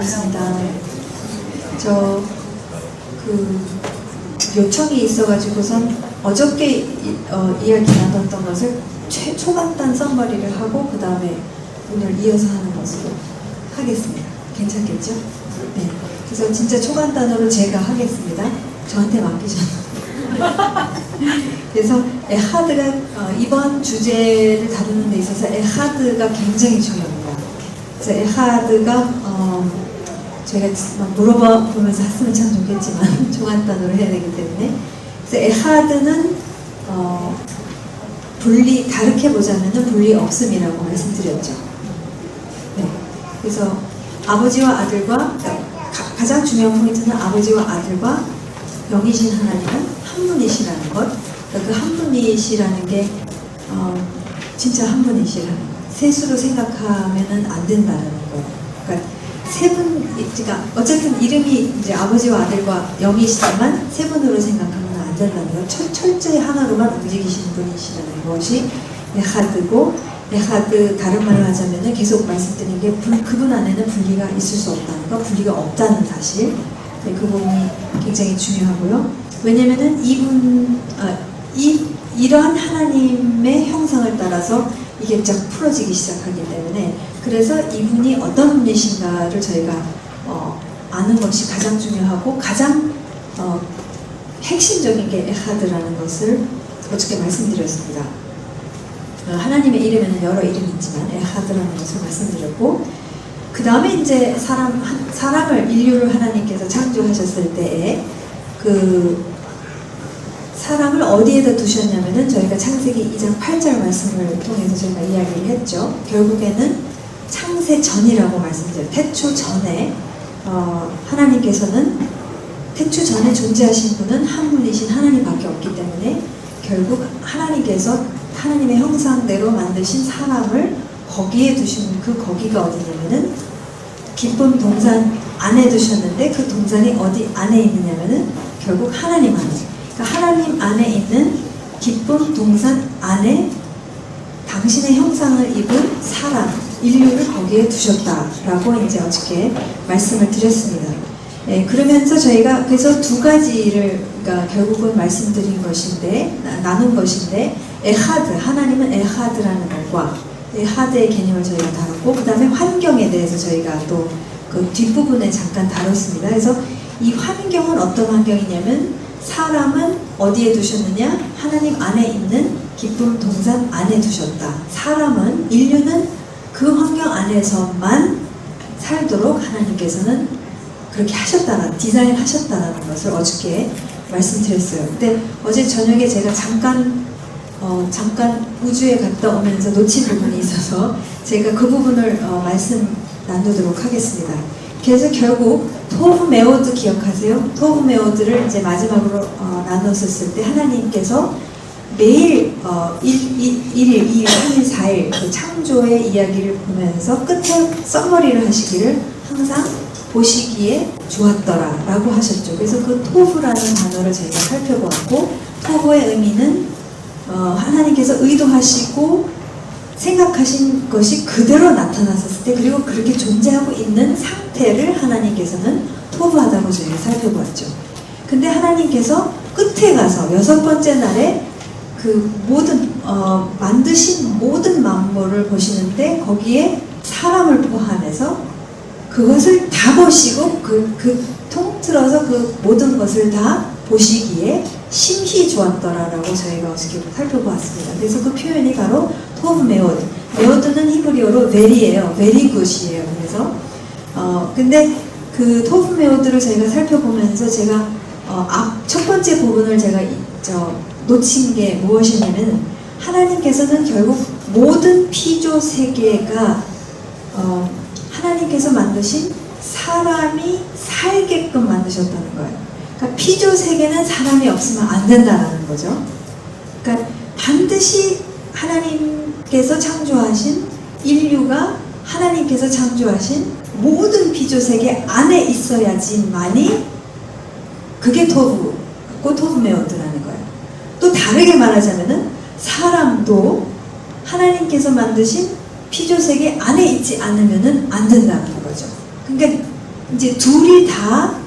있습니다. 요청이 있어가지고선 어저께 이야기 나눴던 것을 초간단 썸머리를 하고 그 다음에 오늘 이어서 하는 것으로 하겠습니다. 괜찮겠죠? 네. 그래서 진짜 초간단으로 제가 하겠습니다. 저한테 맡기셨나요? 그래서 에하드가 이번 주제를 다루는 데 있어서 에하드가 굉장히 중요합니다. 그래서 에하드가 저희가 막 물어보면서 했으면 참 좋겠지만 초간단으로 해야 되기 때문에 그래서 에하드는 다르게 보자면은 분리 없음이라고 말씀드렸죠. 네. 그래서 아버지와 아들과 가장 중요한 포인트는 아버지와 아들과 영이신 하나님은 한 분이시라는 것. 그 한 분이시라는 게 진짜 한 분이시라는 것. 셋으로 생각하면은 안 된다는 거. 그러니까 세 분, 그러니까 어쨌든 이름이 이제 아버지와 아들과 영이시지만 세 분으로 생각하면 안 된다는 거. 철저히 하나로만 움직이시는 분이시라는 것이 에하드고, 에하드 다른 말로 하자면은 계속 말씀드린 게 그분 안에는 분리가 있을 수 없다는 거, 분리가 없다는 사실. 네, 그 부분이 굉장히 중요하고요. 왜냐면은 이러한 하나님의 형상을 따라서 이게 쫙 풀어지기 시작하기 때문에 그래서 이분이 어떤 분이신가를 저희가 아는 것이 가장 중요하고 가장 핵심적인 게 에하드라는 것을 어저께 말씀드렸습니다. 하나님의 이름에는 여러 이름이 있지만 에하드라는 것을 말씀드렸고 그 다음에 이제 사람을 인류를 하나님께서 창조하셨을 때에 그 사람을 어디에다 두셨냐면은 저희가 창세기 2장 8절 말씀을 통해서 저희가 이야기를 했죠. 결국에는 창세 전이라고 말씀드려요. 태초 전에 하나님께서는 태초 전에 존재하신 분은 한 분이신 하나님밖에 없기 때문에 결국 하나님께서 하나님의 형상대로 만드신 사람을 거기에 두신 그 거기가 어디냐면은 기쁨 동산 안에 두셨는데 그 동산이 어디 안에 있느냐면은 결국 하나님 안에. 그러니까 하나님 안에 있는 기쁨 동산 안에 당신의 형상을 입은 사람, 인류를 거기에 두셨다라고 이제 어저께 말씀을 드렸습니다. 네, 그러면서 저희가 그래서 두 가지를 그러니까 결국은 말씀드린 것인데 나눈 것인데 에하드, 하나님은 에하드라는 것과 에하드의 개념을 저희가 다뤘고 그 다음에 환경에 대해서 저희가 또 그 뒷부분에 잠깐 다뤘습니다. 그래서 이 환경은 어떤 환경이냐면 사람은 어디에 두셨느냐? 하나님 안에 있는 기쁨 동산 안에 두셨다. 사람은, 인류는 그 환경 안에서만 살도록 하나님께서는 그렇게 하셨다는, 디자인 하셨다는 것을 어저께 말씀드렸어요. 근데 어제 저녁에 제가 잠깐 우주에 갔다 오면서 놓친 부분이 있어서 제가 그 부분을 말씀 나누도록 하겠습니다. 그래서 결국 토브 메오드 기억하세요? 토브 메오드를 이제 마지막으로 나눴었을 때 하나님께서 매일 1일, 2일, 3일, 4일 그 창조의 이야기를 보면서 끝에 썸머리를 하시기를 항상 보시기에 좋았더라 라고 하셨죠. 그래서 그 토브라는 단어를 저희가 살펴보았고 토브의 의미는 하나님께서 의도하시고 생각하신 것이 그대로 나타났었을 때 그리고 그렇게 존재하고 있는 상태를 하나님께서는 토브하다고 저희가 살펴보았죠. 근데 하나님께서 끝에 가서 6번째 날에 그 모든 만드신 모든 만물을 보시는데 거기에 사람을 포함해서 그것을 다 보시고 통틀어서 그 모든 것을 다 보시기에 심히 좋았더라라고 저희가 어저께 살펴보았습니다. 그래서 그 표현이 바로 토브 메오드. 메오드는 히브리어로 very예요. very good이에요. 그래서 근데 그 토브 메오드를 저희가 살펴보면서 제가 첫 번째 부분을 제가 놓친 게 무엇이냐면 하나님께서는 결국 모든 피조 세계가 하나님께서 만드신 사람이 살게끔 만드셨다는 거예요. 그러니까 피조 세계는 사람이 없으면 안 된다는 거죠. 그러니까 반드시 하나님께서 창조하신 인류가 하나님께서 창조하신 모든 피조 세계 안에 있어야지만이 그게 토브 메오드라는 거예요. 또 다르게 말하자면은 사람도 하나님께서 만드신 피조 세계 안에 있지 않으면은 안 된다는 거죠. 그러니까 이제 둘이 다,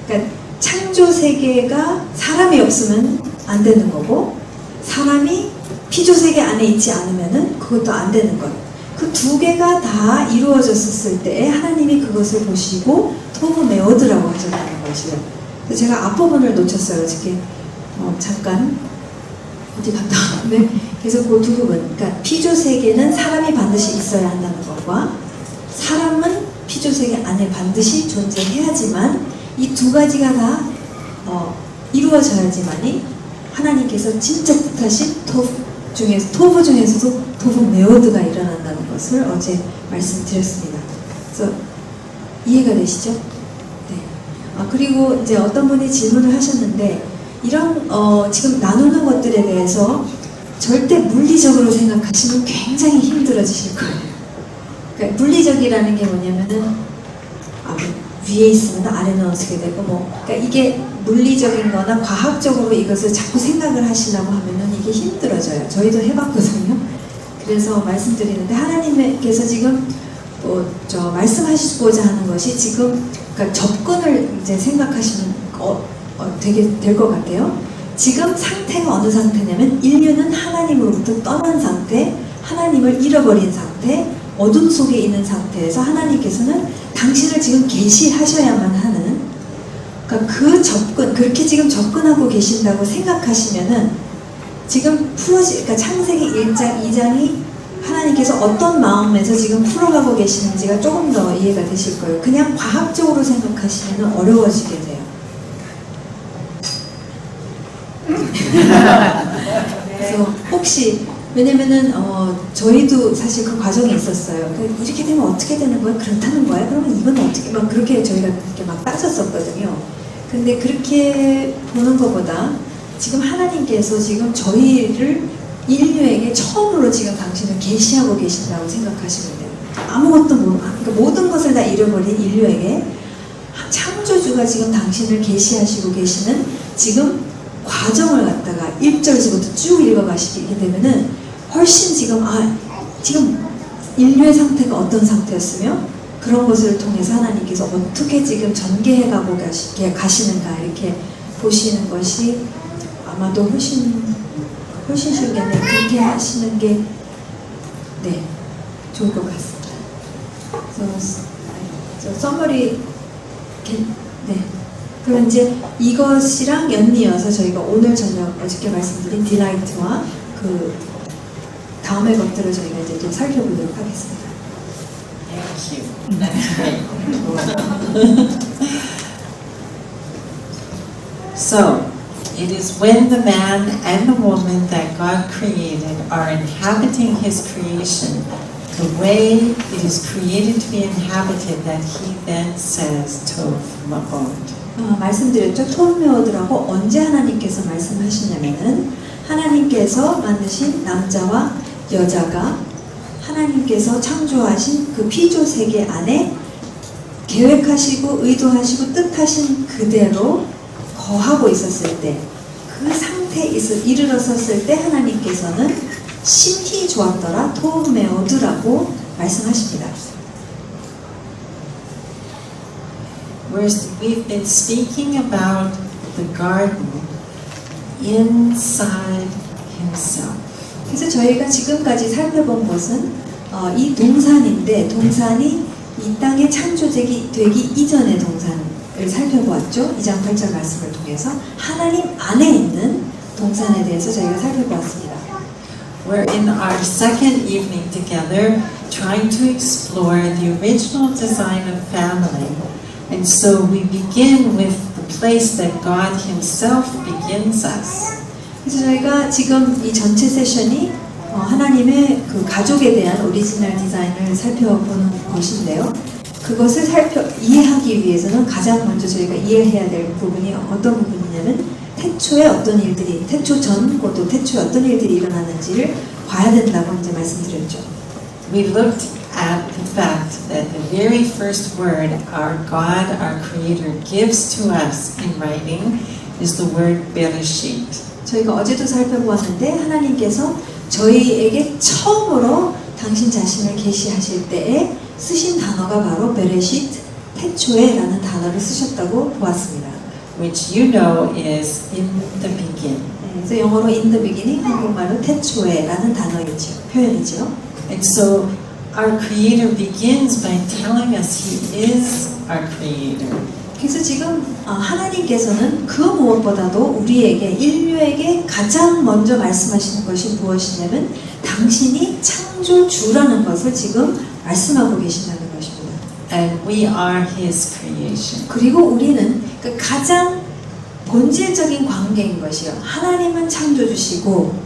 그러니까 창조 세계가 사람이 없으면 안 되는 거고, 사람이 피조 세계 안에 있지 않으면은 그것도 안 되는 거예요. 그 두 개가 다 이루어졌을 때에 하나님이 그것을 보시고 토브 메오드라고 하셨다는 것이에요. 제가 앞부분을 놓쳤어요. 어저께 잠깐 어디 갔다 왔는데, 그래서 그 두 부분, 그러니까 피조 세계는 사람이 반드시 있어야 한다는 것과 사람은 피조 세계 안에 반드시 존재해야지만 이 두 가지가 다 이루어져야지만이 하나님께서 진짜 뜻하신 토브 중에서도 토브 메오드가 일어난다는 것을 어제 말씀드렸습니다. 그래서 이해가 되시죠? 네. 그리고 이제 어떤 분이 질문을 하셨는데, 이런 지금 나누는 것들에 대해서 절대 물리적으로 생각하시면 굉장히 힘들어지실 거예요. 그러니까 물리적이라는 게 뭐냐면은 위에 있으면 아래는 어떻게 되고 그러니까 이게 물리적인 거나 과학적으로 이것을 자꾸 생각을 하시려고 하면은 이게 힘들어져요. 저희도 해봤거든요. 그래서 말씀드리는데, 하나님께서 지금 말씀하시고자 하는 것이 지금, 그러니까 접근을 이제 생각하시면 되게 될 것 같아요. 지금 상태가 어느 상태냐면, 인류는 하나님으로부터 떠난 상태, 하나님을 잃어버린 상태, 어둠 속에 있는 상태에서 하나님께서는 당신을 지금 계시하셔야만 하는, 그러니까 그렇게 지금 접근하고 계신다고 생각하시면은, 지금 그러니까 창세기 1장, 2장이 하나님께서 어떤 마음에서 지금 풀어가고 계시는지가 조금 더 이해가 되실 거예요. 그냥 과학적으로 생각하시면 어려워지게 돼요. 그래서 혹시, 왜냐면은 저희도 사실 그 과정이 있었어요. 이렇게 되면 어떻게 되는 거야? 그렇다는 거야? 그러면 이건 어떻게, 막 그렇게 저희가 이렇게 막 따졌었거든요. 근데 그렇게 보는 것보다 지금 하나님께서 지금 저희를, 인류에게 처음으로 지금 당신을 계시하고 계신다고 생각하시면 돼요. 아무것도 그러니까 모든 것을 다 잃어버린 인류에게 창조주가 지금 당신을 계시하시고 계시는 지금 과정을 갖다가 1절에서부터 쭉 읽어가시게 되면은 훨씬 지금 인류의 상태가 어떤 상태였으며, 그런 것을 통해서 하나님께서 어떻게 지금 전개해가고 가시는가 이렇게 보시는 것이 아마도 훨씬 쉽겠네요. 그렇게 하시는 게 좋을 것 같습니다. 그래서 서머리 그럼 이제 이것이랑 연이어서 저희가 오늘 저녁 어저께 말씀드린 딜라이트와 그 다음의 것들을 저희가 이제 또 살펴보도록 하겠습니다. Thank you. That's great. So, it is when the man and the woman that God created are inhabiting His creation, the way it is created to be inhabited, that He then says, Tov Ma'od. 말씀드렸죠. 토브메오드라고 언제 하나님께서 말씀하시냐면은, 하나님께서 만드신 남자와 여자가 하나님께서 창조하신 그 피조 세계 안에 계획하시고 의도하시고 뜻하신 그대로 거하고 있었을 때, 그 상태에 이르렀었을 때 하나님께서는 심히 좋았더라, 토브메오드라고 말씀하십니다. Whereas we've been speaking about the garden inside Himself. 그래서 저희가 지금까지 살펴본 것은 이 동산인데, 동산이 이 땅에 창조되기 이전의 동산을 살펴보았죠. 2장 8절 말씀을 통해서 하나님 안에 있는 동산에 대해서 저희가 살펴보았습니다. We're in our second evening together trying to explore the original design of family. And so we begin with the place that God Himself begins us. 그래서 저희가 지금 이 전체 세션이 하나님의 그 가족에 대한 오리지널 디자인을 살펴보는 것인데요. 그것을 이해하기 위해서는 가장 먼저 저희가 이해해야 될 부분이 어떤 부분이냐면, 태초에 어떤 일들이, 태초 전고도 태초에 어떤 일들이 일어나는지를 봐야 된다고 이제 말씀드렸죠. We looked at the fact that the very first word our God, our Creator, gives to us in writing is the word Bereshit. 저희가 어제도 살펴보았는데, 하나님께서 저희에게 처음으로 당신 자신을 계시하실 때에 쓰신 단어가 바로 베레시트, 태초에라는 단어를 쓰셨다고 보았습니다. which you know is in the beginning. 그래서 영어로 in the beginning, 한국말로 태초에라는 단어이죠. 표현이죠. And so our Creator begins by telling us He is our Creator. 그래서 지금 하나님께서는 그 무엇보다도 우리에게 인류에게 가장 먼저 말씀하시는 것이 무엇이냐면 당신이 창조주라는 것을 지금 말씀하고 계신다는 것입니다. And we are His creation. 그리고 우리는 그 가장 본질적인 관계인 것이요. 하나님은 창조주시고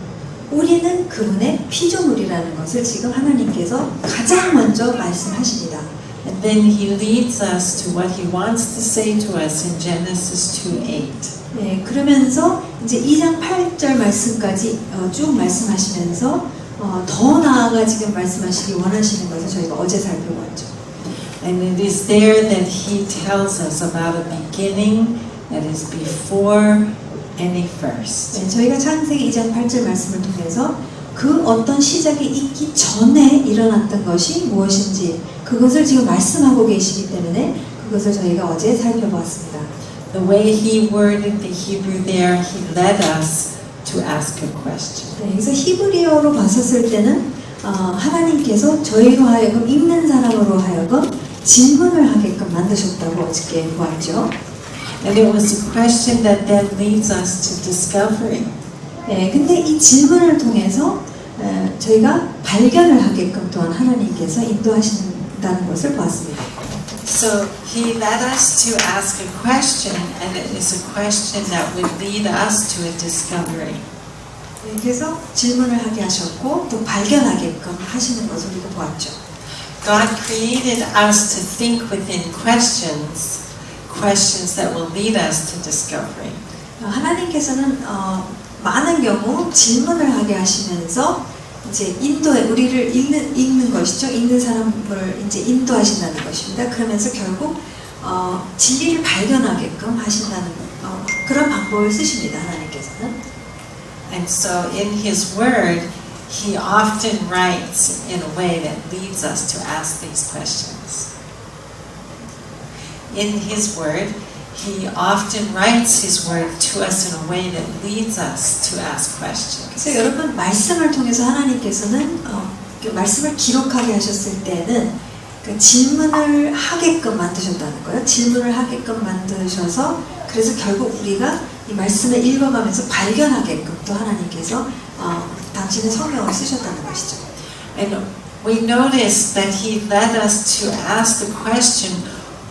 우리는 그분의 피조물이라는 것을 지금 하나님께서 가장 먼저 말씀하십니다. And then He leads us to what He wants to say to us in Genesis 2:8. 네, 그러면서 이제 2장 8절 말씀까지 쭉 말씀하시면서 더 나아가 지금 말씀하시기 원하시는 것을 저희가 어제 살펴보았죠. And it is there that He tells us about a beginning that is before any first. 네, 저희가 창세기 2장 8절 말씀을 통해서 그 어떤 시작이 있기 전에 일어났던 것이 무엇인지 그것을 지금 말씀하고 계시기 때문에 그것을 저희가 어제 살펴보았습니다. The way He worded the Hebrew there, He led us to ask a question. 네, 그래서 히브리어로 봤었을 때는 하나님께서 저희로 하여금 읽는 사람으로 하여금 질문을 하게끔 만드셨다고 어저께 보았죠. And it was a question that then leads us to discovery. 네, 근데 이 질문을 통해서 저희가 발견을 하게끔 또한 하나님께서 인도하신다는 것을 보았습니다. So He led us to ask a question, and it is a question that would lead us to a discovery. 네, 그래서 질문을 하게 하셨고 또 발견하게끔 하시는 것을 우리가 보았죠. God created us to think within questions, questions that will lead us to discovery. 하나님께서는 많은 경우 질문을 하게 하시면서 이제 우리를 읽는 것이죠. 읽는 사람을 이제 인도하신다는 것입니다. 그러면서 결국 진리를 발견하게끔 하신다는 그런 방법을 쓰십니다. 하나님께서는. And so in His Word, He often writes in a way that leads us to ask these questions. In His Word, He often writes His Word to us in a way that leads us to ask questions. 그래서 여러분 말씀을 통해서 하나님께서는 말씀을 기록하게 하셨을 때는 그 질문을 하게끔 만드셨다는 거예요. 질문을 하게끔 만드셔서 그래서 결국 우리가 이 말씀을 읽어가면서 발견하게끔 또 하나님께서 당신의 성경을 쓰셨다는 것이죠. And we notice that He led us to ask the question,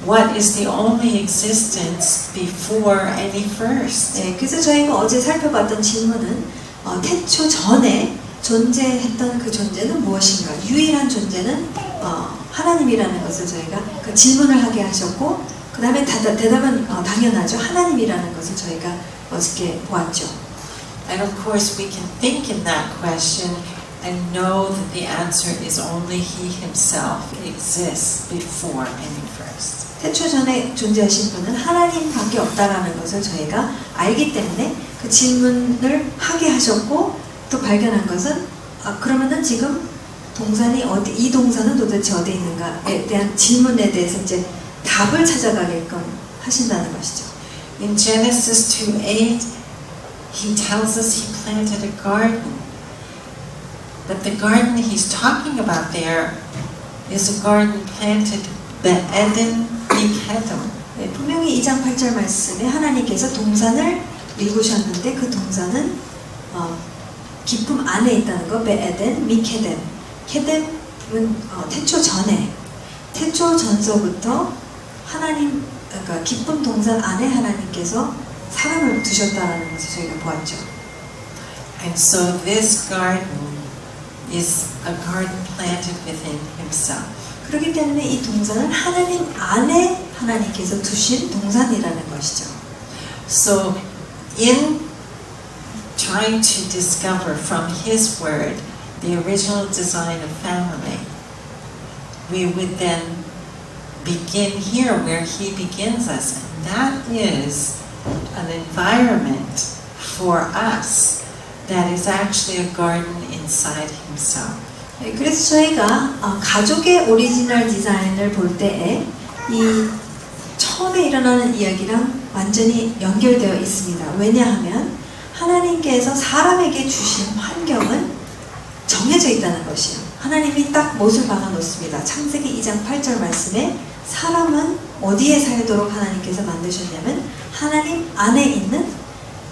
what is the only existence before any first? 네, 그래서 저희가 어제 살펴봤던 질문은 태초 전에 존재했던 그 존재는 무엇인가? 유일한 존재는 하나님이라는 것을 저희가 그 질문을 하게 하셨고 그 다음에 대답은 당연하죠. 하나님이라는 것을 저희가 어저께 보았죠. And of course we can think in that question and know that the answer is only He Himself exists before any first. 태초 전에 존재하신 분은 하나님밖에 없다라는 것을 저희가 알기 때문에 그 질문을 하게 하셨고 또 발견한 것은 그러면은 지금 동산이 이 동산은 도대체 어디 있는가에 대한 질문에 대해서 이제 답을 찾아가게끔 하신다는 것이죠. In Genesis 2:8, He tells us He planted a garden. But the garden He's talking about there is a garden planted be'eden mikhedim. 네, 분명히 2장 8절 말씀에 하나님께서 동산을 일구셨는데 그 동산은 기쁨 안에 있다는 거, 베에덴, 미케덴. 케덴은 태초 전에, 태초 전서부터 그러니까 기쁨 동산 안에 하나님께서 사람을 두셨다는 것을 저희가 보았죠. And so this garden is a garden planted within Himself. 그렇기 때문에 이 동산은 하나님 안에 하나님께서 두신 동산이라는 것이죠. So in trying to discover from His Word the original design of family, we would then begin here where He begins us, and that is an environment for us that is actually a garden inside Himself. 네, 그래서 저희가 가족의 오리지널 디자인을 볼 때에 이 처음에 일어나는 이야기랑 완전히 연결되어 있습니다. 왜냐하면 하나님께서 사람에게 주신 환경은 정해져 있다는 것이요. 하나님이 딱 못을 박아 놓습니다. 창세기 2장 8절 말씀에 사람은 어디에 살도록 하나님께서 만드셨냐면 하나님 안에 있는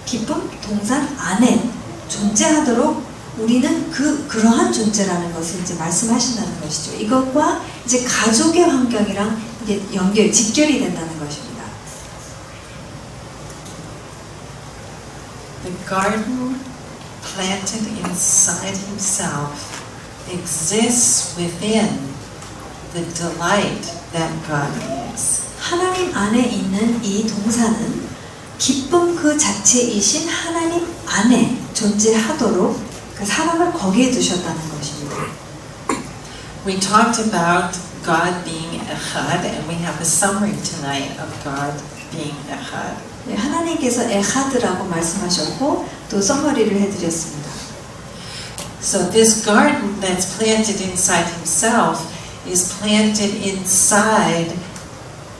기쁨 동산 안에 존재하도록 우리는 그러한 존재라는 것을 이제 말씀하신다는 것이죠. 이것과 이제 가족의 환경이랑 이게 직결이 된다는 것입니다. The garden planted inside himself exists within the delight that God is. 하나님 안에 있는 이 동산은 기쁨 그 자체이신 하나님 안에 존재하도록 그 사람을 거기에 두셨다는 것입니다. We talked about God being Echad, and we have a summary tonight of God being Echad. 네, 하나님께서 에하드라고 말씀하셨고 또 서머리를 해드렸습니다. So this garden that's planted inside himself is planted inside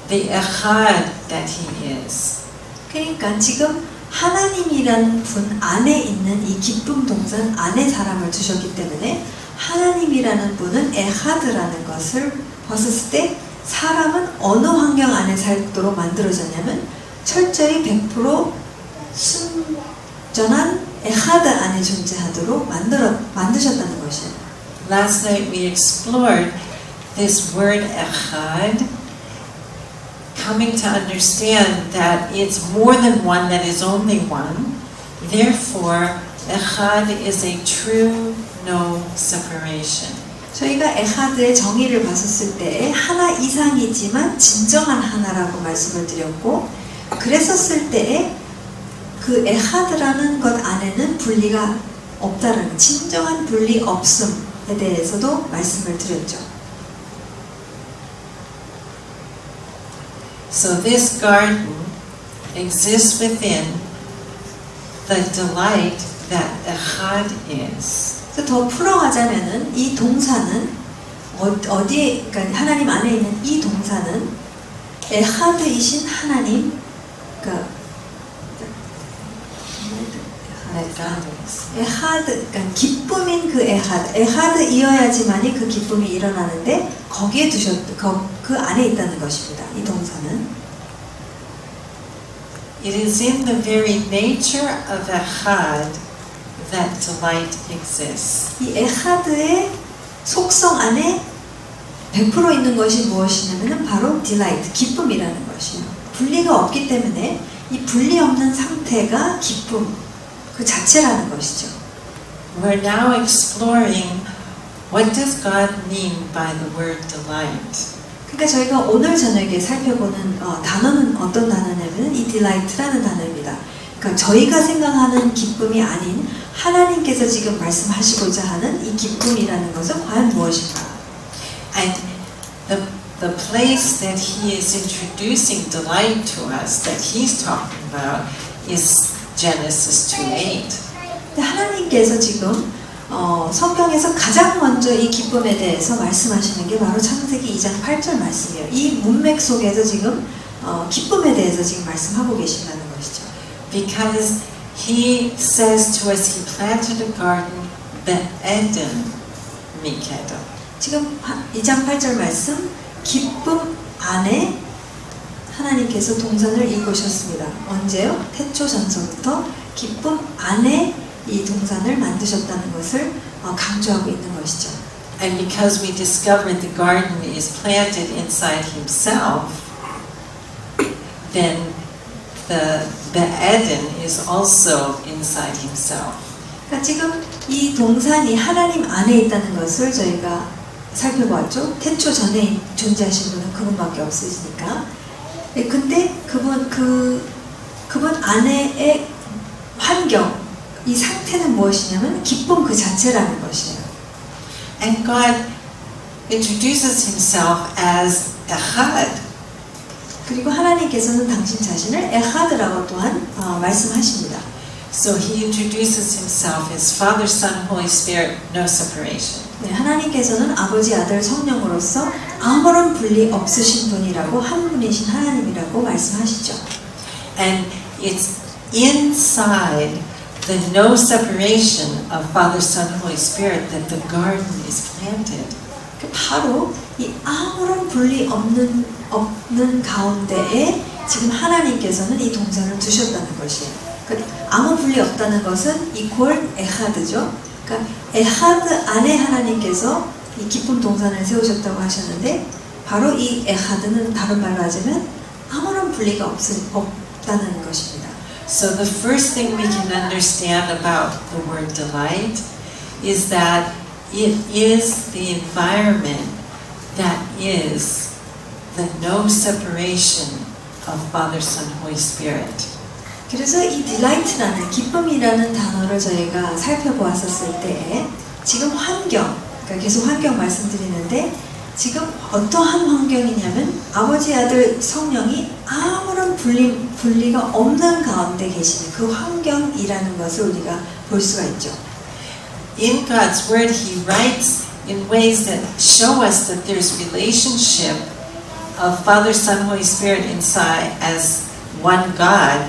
the Echad that he is. 그러니까 지금 하나님이라는 분 안에 있는 이 기쁨 동산 안에 사람을 두셨기 때문에 하나님이라는 분은 에하드라는 것을 벗었을 때 사람은 어느 환경 안에 살도록 만들어졌냐면 철저히 100% 순전한 에하드 안에 존재하도록 만드셨다는 것이에요. Last night we explored this word Echad, coming to understand that it's more than one, that is only one. Therefore, Echad is a true no separation. 저희가 에하드의 정의를 봤었을 때 하나 이상이지만 진정한 하나라고 말씀을 드렸고 그랬었을 때에 그 에하드라는 것 안에는 분리가 없다는 진정한 분리 없음에 대해서도 말씀을 드렸죠. So this garden exists within the delight that Echad is. 더 풀어가자면은 이 동사는 어디에 그러니까 하나님 안에 있는 이 동사는 에하드이신 하나님 그러니까 에하드 그러니까 기쁨인 그 에하드이어야지만이 그 기쁨이 일어나는데 거기에 그 안에 있다는 것입니다. 이 동사는 It is in the very nature of Echad that delight exists. 이 에하드의 속성 안에 100% 있는 것이 무엇이냐면 바로 delight, 기쁨이라는 것이에요. 분리가 없기 때문에 이 분리 없는 상태가 기쁨 그 자체라는 것이죠. We're now exploring what does God mean by the word delight. 그러니까 저희가 오늘 저녁에 살펴보는 단어는 어떤 단어냐면 이 delight라는 단어입니다. 그러니까 저희가 생각하는 기쁨이 아닌 하나님께서 지금 말씀하시고자 하는 이 기쁨이라는 것은 과연 무엇인가? And the place that he is introducing delight to us, that he's talking about, is Genesis 2:8. 하나님께서 지금 성경에서 가장 먼저 이 기쁨에 대해서 말씀하시는 게 바로 창세기 2장 8절 말씀이에요. 이 문맥 속에서 지금 기쁨에 대해서 지금 말씀하고 계신다는 것이죠. Because he says to us, he planted a garden, be'eden mikeda. 지금 2장 8절 말씀, 기쁨 안에 하나님께서 동산을 이루셨습니다. 언제요? 태초전서부터 기쁨 안에 이 동산을 만드셨다는 것을 강조하고 있는 것이죠. And because we discovered the garden is planted inside himself, then the be'eden is also inside himself. 그러니까 지금 이 동산이 하나님 안에 있다는 것을 저희가 살펴보았죠. 태초 전에 존재하신 분은 그분밖에 없으시니까. 근데 그분 안에의 환경, 이 상태는 무엇이냐면 기쁨 그 자체라는 것이에요. And God introduces himself as Echad. 그리고 하나님께서는 당신 자신을 에하드라고 또한 말씀하십니다. So he introduces himself as Father, Son, Holy Spirit, no separation. 네, 하나님께서는 아버지, 아들, 성령으로서 아무런 분리 없으신 분이라고 한 분이신 하나님이라고 말씀하시죠. And it's inside the no separation of Father, Son, Holy Spirit that the garden is planted. 바로 이 아무런 분리 없는 가운데에 지금 하나님께서는 이 동산을 두셨다는 것이에요. 그러니까 아무 분리 없다는 것은 이퀄 에하드죠. 그러니까 에하드 안에 하나님께서 이 기쁨 동산을 세우셨다고 하셨는데 바로 이 에하드는 다른 말로 하자면 아무런 분리가 없다는 것입니다. So the first thing we can understand about the word delight is that it is the environment that is the no separation of Father, Son, Holy Spirit. 그래서 이 delight라는 기쁨이라는 단어를 저희가 살펴보았었을 때 지금 환경, 그러니까 계속 환경 말씀드리는데 지금 어떠한 환경이냐면 아버지, 아들, 성령이 아무런 분리가 없는 가운데 계시는 그 환경이라는 것을 우리가 볼 수가 있죠. In God's Word, He writes in ways that show us that there's relationship of Father, Son, Holy Spirit inside as one God,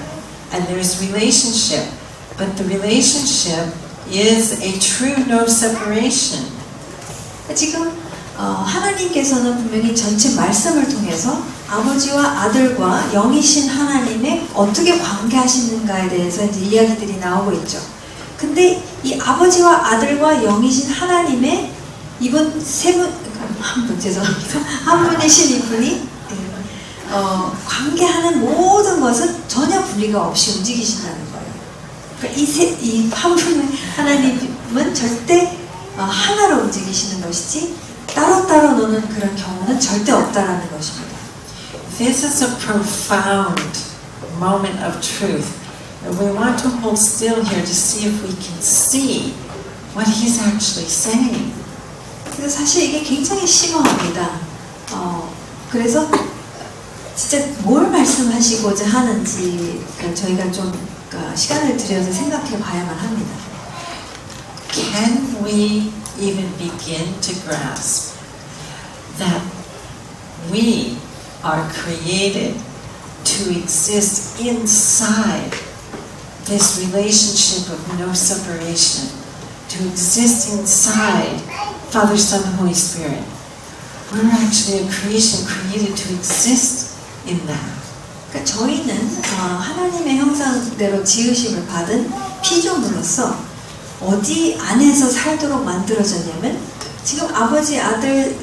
and there's relationship, but the relationship is a true no separation. 지금 하나님께서는 분명히 전체 말씀을 통해서 아버지와 아들과 영이신 하나님의 어떻게 관계하시는가에 대해서 이제 이야기들이 나오고 있죠. 근데 이 아버지와 아들과 영이신 하나님의 이분 죄송합니다. 한 분이신 이분이 관계하는 모든 것은 전혀 분리가 없이 움직이신다는 거예요. 그러니까 이 한 분의 하나님은 절대 하나로 움직이시는 것이지 따로따로 노는 그런 경우는 절대 없다라는 것입니다. This is a profound moment of truth. And we want to hold still here to see if we can see what he's actually saying. 그래서 사실 이게 굉장히 심오합니다. 그래서 진짜 뭘 말씀하시고자 하는지 저희가 좀 시간을 들여서 생각해 봐야만 합니다. Can we even begin to grasp that we are created to exist inside this relationship of no separation, to exist inside Father, Son, and Holy Spirit? We're actually a creation created to exist in that. 그러니까 저희는 하나님의 형상대로 지으심을 받은 피조물로서 어디 안에서 살도록 만들어졌냐면 지금 아버지, 아들,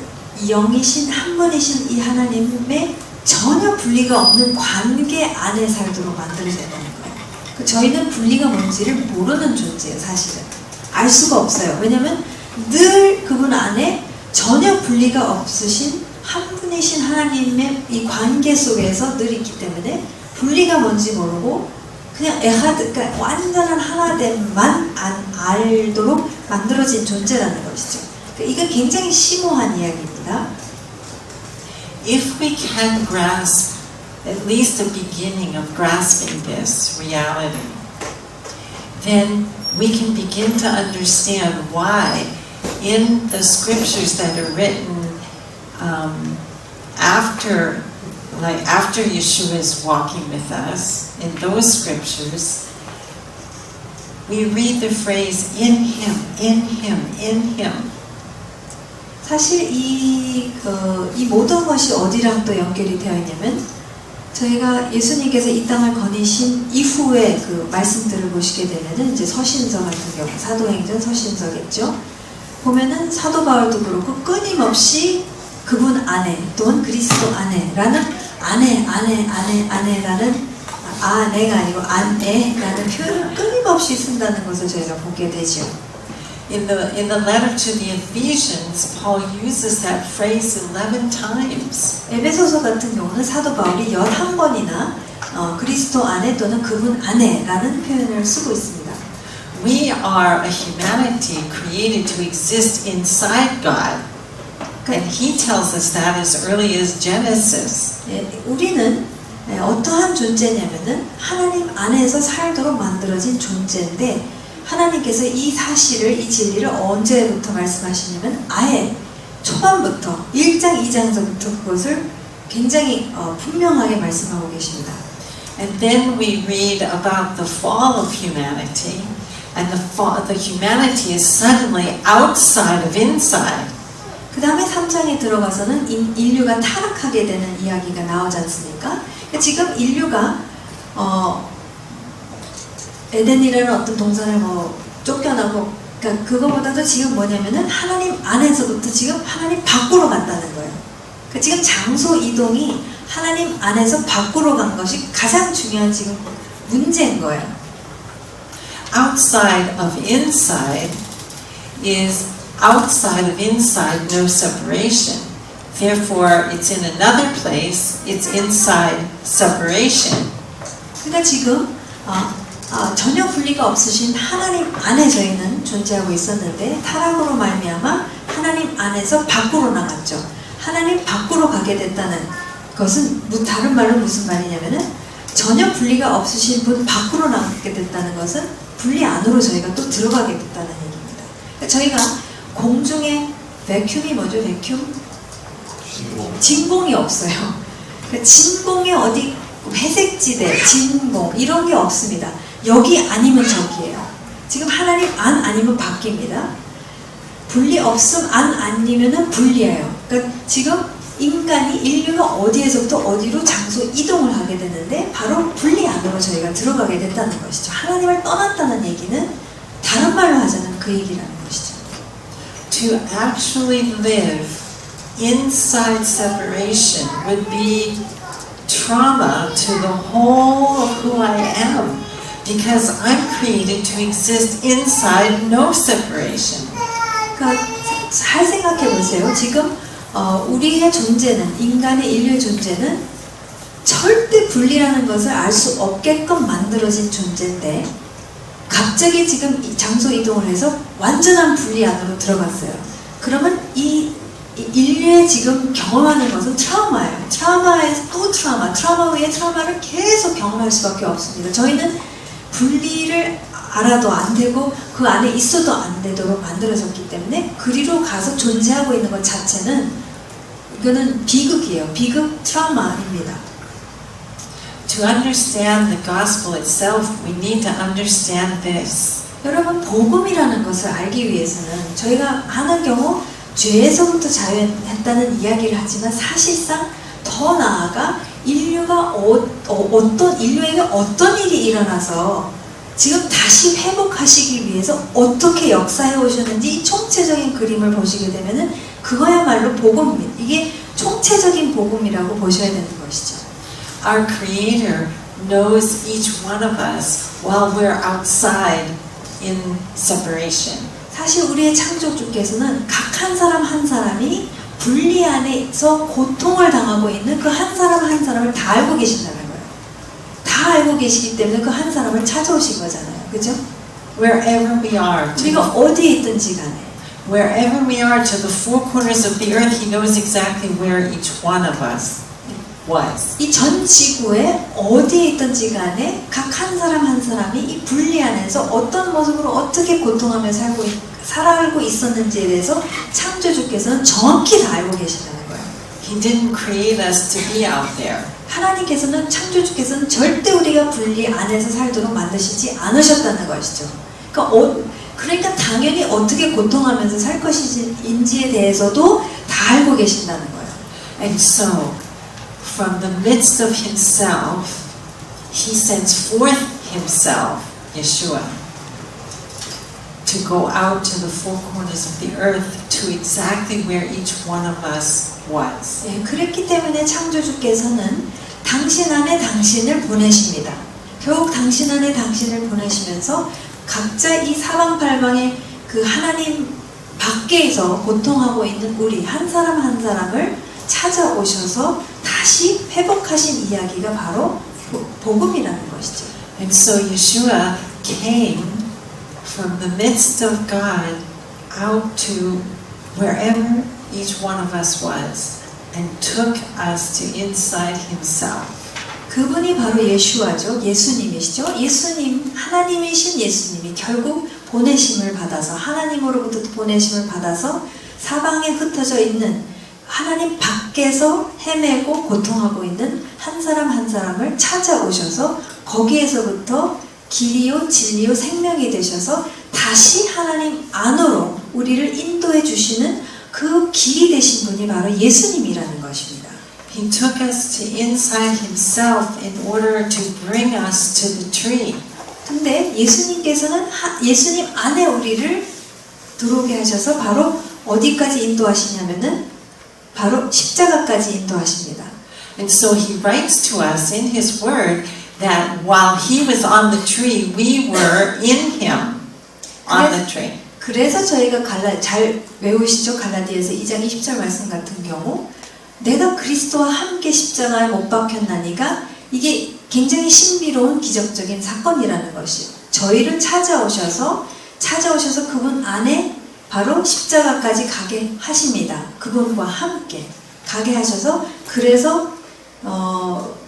영이신 한 분이신 이 하나님의 전혀 분리가 없는 관계 안에 살도록 만들어졌다는 거예요. 저희는 분리가 뭔지를 모르는 존재예요. 사실은 알 수가 없어요. 왜냐하면 늘 그분 안에 전혀 분리가 없으신 한 분이신 하나님의 이 관계 속에서 늘 있기 때문에 분리가 뭔지 모르고 그냥 에하드, 그러니까 완전한 하나됨만 알도록 만들어진 존재라는 것이죠. 그러니까 이건 굉장히 심오한 이야기입니다. If we can grasp at least the beginning of grasping this reality, then we can begin to understand why in the scriptures that are written after Yeshua is walking with us, in those scriptures, we read the phrase, in Him, in Him, in Him. 사실 이 모든 것이 어디랑 또 연결이 되어 있냐면 저희가 예수님께서 이 땅을 거니신 이후에 그 말씀들을 보시게 되면은 이제 서신서 같은 경우 사도행전 서신서겠죠. 보면은 사도 바울도 그렇고 끊임없이 그분 안에 또는 그리스도 안에라는 안에라는 내가 아니고 안에라는 표현을 끊임없이 쓴다는 것을 저희가 보게 되죠. In the letter to the Ephesians, Paul uses that phrase 11 times. 에베소서 같은 경우는 사도 바울이 11번이나 그리스도 안에 또는 그분 안에라는 표현을 쓰고 있습니다. We are a humanity created to exist inside God. And He tells us that as early as Genesis. 우리는 어떠한 존재냐면은 하나님 안에서 살도록 만들어진 존재인데 하나님께서 이 사실을, 이 진리를 언제부터 말씀하시냐면 아예 초반부터 1장, 2장서부터 그것을 굉장히 분명하게 말씀하고 계십니다. And then we read about the fall of humanity, and the humanity is suddenly outside of inside. 그 다음에 3장에 들어가서는 인류가 타락하게 되는 이야기가 나오지 않습니까? 그러니까 지금 인류가 에덴이라는 어떤 동산을 쫓겨나고, 그러니까 그거보다도 지금 뭐냐면은 하나님 안에서부터 지금 하나님 밖으로 갔다는 거예요. 그러니까 지금 장소 이동이 하나님 안에서 밖으로 간 것이 가장 중요한 지금 문제인 거예요. Outside of inside is outside of inside, no separation. Therefore, it's in another place, it's inside separation. 그러니까 지금 전혀 분리가 없으신 하나님 안에 저희는 존재하고 있었는데 타락으로 말미암아 하나님 안에서 밖으로 나갔죠. 하나님 밖으로 가게 됐다는 것은 다른 말로 무슨 말이냐면은 전혀 분리가 없으신 분 밖으로 나가게 됐다는 것은 분리 안으로 저희가 또 들어가게 됐다는 얘기입니다. 그러니까 저희가 공중에 베큐이 뭐죠? 베큐? 진공이 없어요. 그러니까 진공에 어디 회색지대, 진공 이런 게 없습니다. 여기 아니면 저기예요. 지금 하나님 안 아니면 밖입니다. 분리 없음 안 아니면은 분리예요. 그러니까 지금 인간이 인류가 어디에서부터 어디로 장소 이동을 하게 되는데 바로 분리 안으로 저희가 들어가게 됐다는 것이죠. 하나님을 떠났다는 얘기는 다른 말로 하자면 그 얘기라는 것이죠. To actually live inside separation would be trauma to the whole of who I am, because I'm created to exist inside no separation. 그러니까 잘 생각해 보세요. 지금 우리의 존재는, 인간의 인류의 존재는 절대 분리라는 것을 알 수 없게끔 만들어진 존재인데 갑자기 지금 이 장소 이동을 해서 완전한 분리 안으로 들어갔어요. 그러면 이 인류의 지금 경험하는 것은 트라우마예요. 트라우마에서 또 트라우마 위에 트라우마를 계속 경험할 수밖에 없습니다. 저희는 분리를 알아도 안 되고 그 안에 있어도 안 되도록 만들어졌기 때문에 그리로 가서 존재하고 있는 것 자체는 이거는 비극이에요. 비극 트라우마입니다. To understand the gospel itself, we need to understand this. 여러분, 복음이라는 것을 알기 위해서는 저희가 하는 경우 죄에서부터 자유했다는 이야기를 하지만 사실상 더 나아가 인류가 인류에게 어떤 일이 일어나서 지금 다시 회복하시기 위해서 어떻게 역사해 오셨는지 총체적인 그림을 보시게 되면은 그거야말로 복음입니다. 이게 총체적인 복음이라고 보셔야 되는 것이죠. Our Creator knows each one of us while we're outside in separation. 사실 우리의 창조주께서는 각 한 사람 한 사람이 분리 안에서 고통을 당하고 있는 그 한 사람 한 사람을 다 알고 계신다는 거예요. 다 알고 계시기 때문에 그 한 사람을 찾아오신 거잖아요. 그죠? Wherever we are, 우리가 어디에 있든지 간에 wherever we are to the four corners of the earth, He knows exactly where each one of us was. 이 전 지구에 어디에 있든지 간에 각 한 사람 한 사람이 이 분리 안에서 어떤 모습으로 어떻게 고통하며 살아가고 있었는지에 대해서 창조주께서는 정확히 다 알고 계신다는 거예요. He didn't create us to be out there. 하나님께서는 창조주께서는 절대 우리가 분리 안에서 살도록 만드시지 않으셨다는 것이죠. 그러니까 당연히 어떻게 고통하면서 살 것인지에 대해서도 다 알고 계신다는 거예요. And so, from the midst of Himself, He sends forth Himself, Yeshua, to go out to the four corners of the earth to exactly where each one of us was. 네, 그랬기 때문에 창조주께서는 당신 안에 당신을 보내십니다. 결국 당신 안에 당신을 보내시면서 각자 이 사방팔방의 그 하나님 밖에서 고통하고 있는 우리 한 사람 한 사람을 찾아오셔서 다시 회복하신 이야기가 바로 복음이라는 것이죠. And so Yeshua came from the midst of God out to wherever each one of us was and took us to inside Himself. 그분이 바로 예수와죠. 예수님이시죠. 예수님, 하나님이신 예수님이 결국 보내심을 받아서 하나님으로부터 보내심을 받아서 사방에 흩어져 있는 하나님 밖에서 헤매고 고통하고 있는 한 사람 한 사람을 찾아오셔서 거기에서부터 길이요 진리요 생명이 되셔서 다시 하나님 안으로 우리를 인도해 주시는 그 길이 되신 분이 바로 예수님이라는 것입니다. He took us to inside himself in order to bring us to the tree. 근데 예수님께서는 예수님 안에 우리를 들어오게 하셔서 바로 어디까지 인도하시냐면은 바로 십자가까지 인도하십니다. And so he writes to us in his word that while he was on the tree, we were in him on the tree. 그래서 저희가 잘 외우시죠? 갈라디아서 2장 20절 말씀 같은 경우 내가 그리스도와 함께 십자가에 못 박혔나니가 이게 굉장히 신비로운 기적적인 사건이라는 것이요. 저희를 찾아오셔서 그분 안에 바로 십자가까지 가게 하십니다. 그분과 함께 가게 하셔서 그래서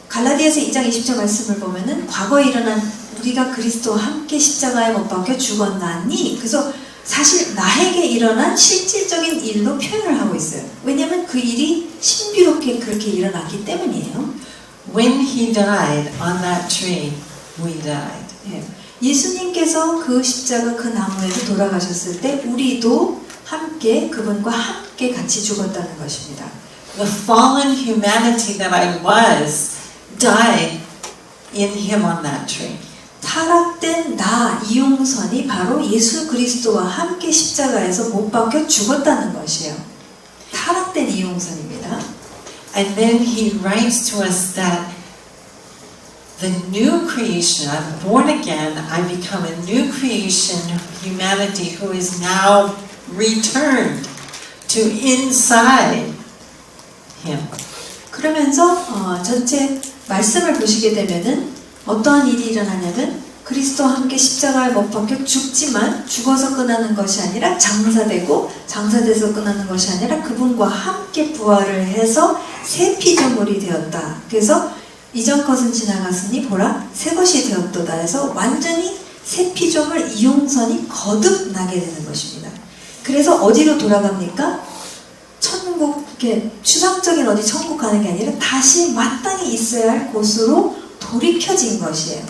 갈라디아서 2장 20절 말씀을 보면은 과거에 일어난 우리가 그리스도와 함께 십자가에 못 박혀 죽었나니 그래서 사실 나에게 일어난 실질적인 일로 표현을 하고 있어요. 왜냐하면 그 일이 신비롭게 그렇게 일어났기 때문이에요. When he died on that tree, we died. 예수님께서 그 십자가 그 나무에서 돌아가셨을 때 우리도 함께 그분과 함께 같이 죽었다는 것입니다. The fallen humanity that I was died in him on that tree. 타락된 나 이용선이 바로 예수 그리스도와 함께 십자가에서 못 박혀 죽었다는 것이에요. 타락된 이용선입니다. And then he writes to us that the new creation, I'm born again, I become a new creation, humanity who is now returned to inside him. 그러면서 전체 말씀을 보시게 되면은 어떠한 일이 일어나냐면 그리스도와 함께 십자가에 못 박혀 죽지만 죽어서 끝나는 것이 아니라 장사돼서 끝나는 것이 아니라 그분과 함께 부활을 해서 새 피조물이 되었다. 그래서 이전 것은 지나갔으니 보라 새 것이 되었도다 해서 완전히 새 피조물 이용선이 거듭나게 되는 것입니다. 그래서 어디로 돌아갑니까? 천국, 이렇게 추상적인 어디 천국 가는 게 아니라 다시 마땅히 있어야 할 곳으로 돌이켜진 것이에요.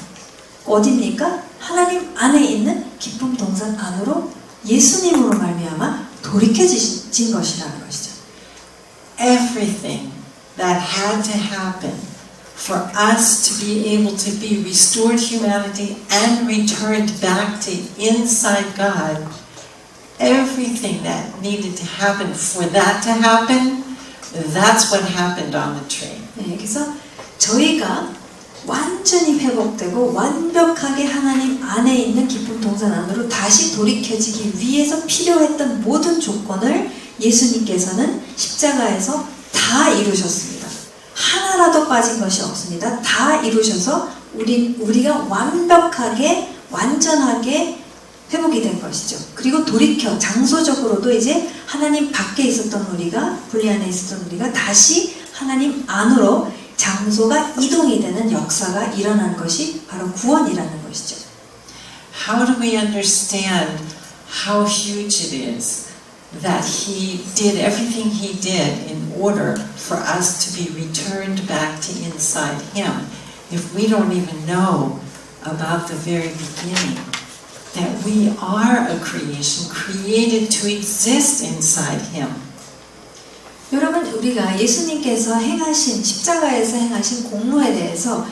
어디입니까? 하나님 안에 있는 기쁨 동산 안으로 예수님으로 말미암아 돌이켜진 것이라는 것이죠. Everything that had to happen for us to be able to be restored humanity and returned back to inside God, everything that needed to happen for that to happen, that's what happened on the tree. 네, 그래서 저희가 완전히 회복되고 완벽하게 하나님 안에 있는 기쁨 동산 안으로 다시 돌이켜지기 위해서 필요했던 모든 조건을 예수님께서는 십자가에서 다 이루셨습니다. 하나라도 빠진 것이 없습니다. 다 이루셔서 우리가 완벽하게 완전하게 회복이 된 것이죠. 그리고 돌이켜 장소적으로도 이제 하나님 밖에 있었던 우리가 분리 안에 있었던 우리가 다시 하나님 안으로 장소가 이동이 되는 역사가 일어나는 것이 바로 구원이라는 것이죠. How do we understand how huge it is that he did everything he did in order for us to be returned back to inside him if we don't even know about the very beginning that we are a creation created to exist inside him. 여러분 우리가 예수님께서 행하신 십자가에서 행하신 공로에 대해서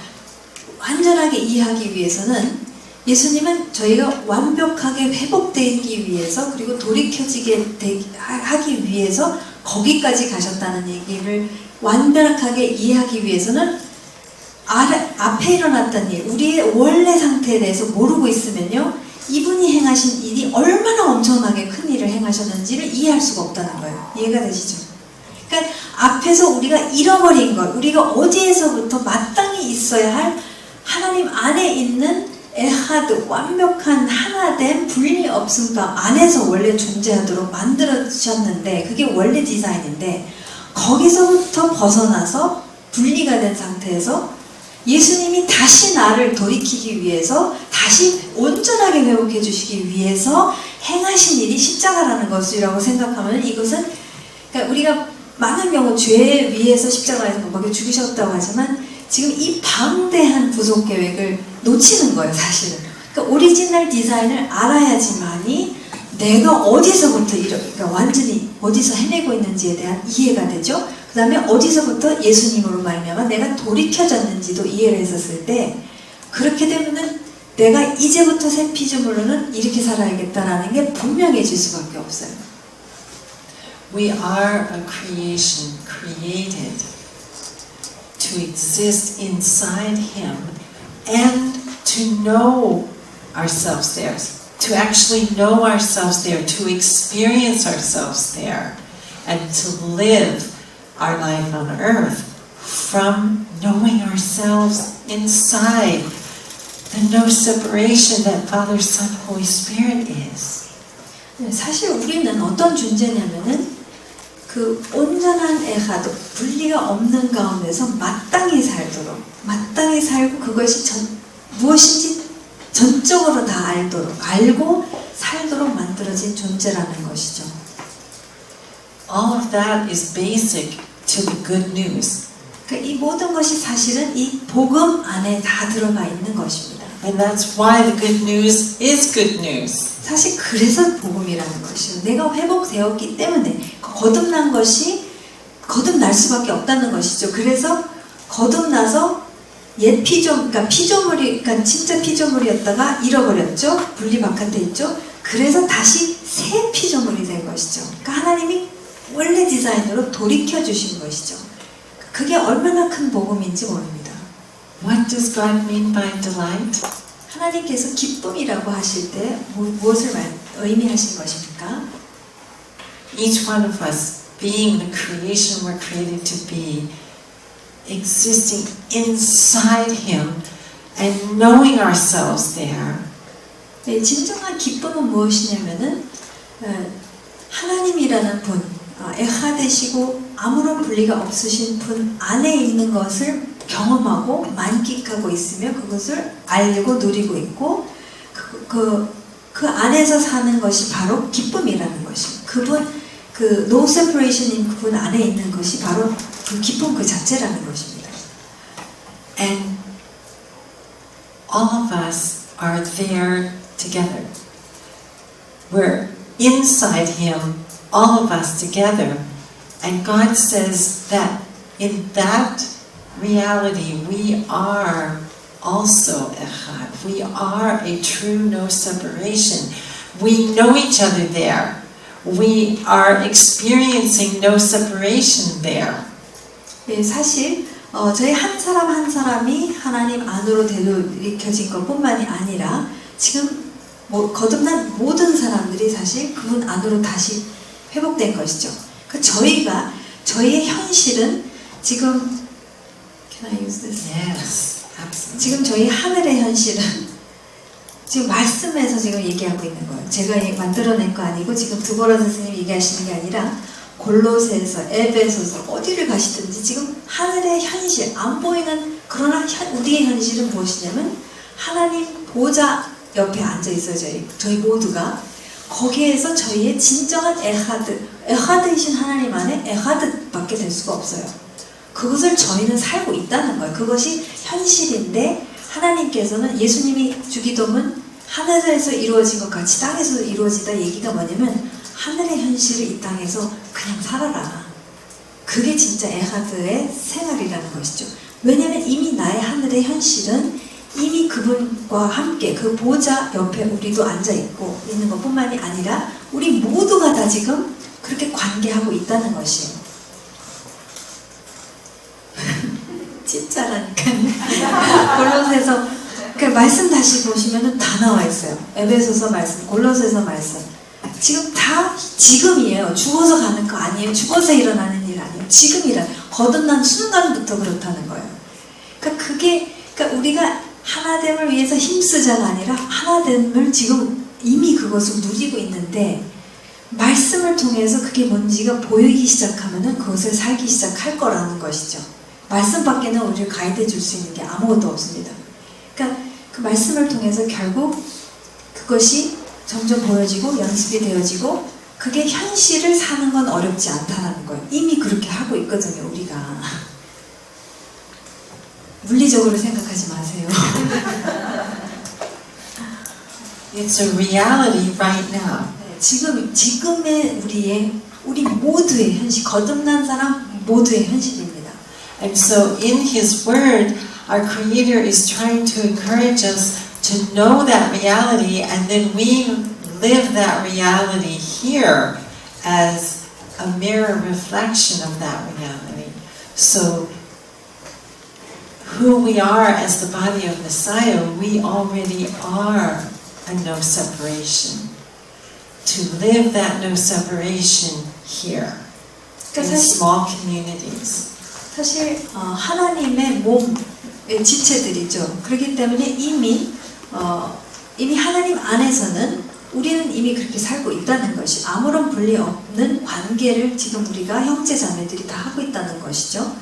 완전하게 이해하기 위해서는 예수님은 저희가 완벽하게 회복되기 위해서 그리고 돌이켜지게 하기 위해서 거기까지 가셨다는 얘기를 완벽하게 이해하기 위해서는 앞에 일어났던 일, 우리의 원래 상태에 대해서 모르고 있으면요 이분이 행하신 일이 얼마나 엄청나게 큰 일을 행하셨는지를 이해할 수가 없다는 거예요. 이해가 되시죠? 그러니까 앞에서 우리가 잃어버린 것, 우리가 어디에서부터 마땅히 있어야 할 하나님 안에 있는 에하드, 완벽한 하나된 분리 없음과 안에서 원래 존재하도록 만들어주셨는데 그게 원래 디자인인데 거기서부터 벗어나서 분리가 된 상태에서 예수님이 다시 나를 돌이키기 위해서, 다시 온전하게 회복해 주시기 위해서 행하신 일이 십자가라는 것이라고 생각하면, 이것은 그러니까 우리가 많은 경우 죄 위에서 십자가에서 못 박혀 죽으셨다고 하지만 지금 이 방대한 구속 계획을 놓치는 거예요, 사실은. 그러니까 오리지널 디자인을 알아야지만이 내가 어디서부터 그러니까 완전히 어디서 헤매고 있는지에 대한 이해가 되죠. 그 다음에 어디서부터 예수님으로 말미암아 내가 돌이켜졌는지도 이해를 했었을 때, 그렇게 되면은 내가 이제부터 새 피조물로는 이렇게 살아야겠다라는 게 분명해질 수밖에 없어요. We are a creation created to exist inside Him and to know ourselves there, to actually know ourselves there, to experience ourselves there, and to live our life on earth from knowing ourselves inside the no separation that Father, Son, Holy Spirit is. 사실 우리는 어떤 존재냐면은 그 온전한 에하드, 분리가 없는 가운데서 마땅히 살도록, 마땅히 살고 그것이 무엇인지 전적으로 다 알고 살도록 만들어진 존재라는 것이죠. All of that is basic to the good news. 그러니까 이 모든 것이 사실은 이 복음 안에 다 들어가 있는 것입니다. And that's why the good news is good news. 사실 그래서 복음이라는 것이요. 내가 회복되었기 때문에 거듭난 것이 거듭날 수밖에 없다는 것이죠. 그래서 거듭나서 옛 그러니까 그러니까 진짜 피조물이었다가 잃어버렸죠. 분리 바깥에 있죠. 그래서 다시 새 피조물이 된 것이죠. 그러니까 하나님이 원래 디자인으로 돌이켜 주신 것이죠. 그게 얼마나 큰 복음인지 모릅니다. What does God mean by delight? 하나님께서 기쁨이라고 하실 때 무엇을 의미하신 것입니까? Each one of us, being the creation we're created to be, existing inside Him and knowing ourselves there. 네, 진정한 기쁨은 무엇이냐면은 하나님이라는 분, 에하되시고 아무런 분리가 없으신 분 안에 있는 것을 경험하고 만끽하고 있으며 그것을 알고 누리고 있고 그 안에서 사는 것이 바로 기쁨이라는 것입니다. 그분 그 no separation인 그분 안에 있는 것이 바로 그 기쁨 그 자체라는 것입니다. And all of us are there together. We're inside Him, all of us together. And God says that in that reality we are also echad. We are a true no separation. We know each other there. We are experiencing no separation there. 네, 사실 저희 한 사람 한 사람이 하나님 안으로 되돌이켜진 것뿐만이 아니라 지금 거듭난 모든 사람들이 사실 그분 안으로 다시 회복된 것이죠. 그 저희의 현실은 지금 Can I use this? Yes, absolutely. 지금 저희 하늘의 현실은 지금 말씀에서 지금 얘기하고 있는 거예요. 제가 만들어낸 거 아니고 지금 두보라 선생님이 얘기하시는 게 아니라 골로새서, 에베소서 어디를 가시든지 지금 하늘의 현실, 안 보이는 그러나 우리의 현실은 무엇이냐면 하나님 보좌 옆에 앉아 있어요. 저희 모두가 거기에서 저희의 진정한 에하드이신 하나님 안에 에하드밖에 될 수가 없어요. 그것을 저희는 살고 있다는 거예요. 그것이 현실인데 하나님께서는 예수님이 주기도문 하늘에서 이루어진 것 같이 땅에서도 이루어지다 얘기가 뭐냐면 하늘의 현실을 이 땅에서 그냥 살아라. 그게 진짜 에하드의 생활이라는 것이죠. 왜냐하면 이미 나의 하늘의 현실은 이미 그분과 함께 그 보좌 옆에 우리도 앉아있고 있는 것뿐만이 아니라 우리 모두가 다 지금 그렇게 관계하고 있다는 것이에요. 진짜라니까요. 골로새서 그 말씀 다시 보시면은 다 나와 있어요. 에베소서 말씀, 골로새서 말씀. 지금 다 지금이에요. 죽어서 가는 거 아니에요. 죽어서 일어나는 일 아니에요. 지금이라 거듭난 순간부터 그렇다는 거예요. 그러니까 우리가 하나됨을 위해서 힘쓰자가 아니라 하나됨을 지금 이미 그것을 누리고 있는데 말씀을 통해서 그게 뭔지가 보이기 시작하면은 그것을 살기 시작할 거라는 것이죠. 말씀밖에는 우리를 가이드해 줄 수 있는 게 아무것도 없습니다. 그러니까 그 말씀을 통해서 결국 그것이 점점 보여지고 연습이 되어지고 그게 현실을 사는 건 어렵지 않다는 거예요. 이미 그렇게 하고 있거든요, 우리가. 물리적으로 생각하지 마세요. It's a reality right now. 네, 지금의 우리 모두의 현실, 거듭난 사람 모두의 현실입니다. And so in His Word, our Creator is trying to encourage us to know that reality, and then we live that reality here as a mirror reflection of that reality. So who we are as the body of Messiah, we already are a no separation. To live that no separation here in small communities. 사실 하나님의 몸의 지체들이죠. 그렇기 때문에 이미 하나님 안에서는 우리는 이미 그렇게 살고 있다는 것이 아무런 분리 없는 관계를 지금 우리가 형제 자매들이 다 하고 있다는 것이죠.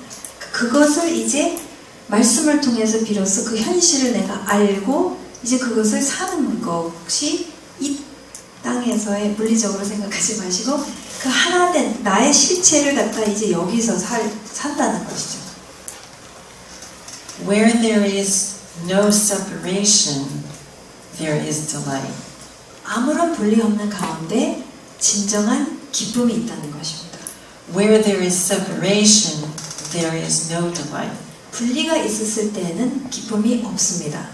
그것을 이제 말씀을 통해서 비로소 그 현실을 내가 알고 이제 그것을 사는 것이 이 땅에서의 물리적으로 생각하지 마시고 그 하나된 나의 실체를 갖다 이제 여기서 산다는 것이죠. Where there is no separation, there is delight. 아무런 분리 없는 가운데 진정한 기쁨이 있다는 것입니다. Where there is separation, there is no delight. 분리가 있었을 때에는 기쁨이 없습니다.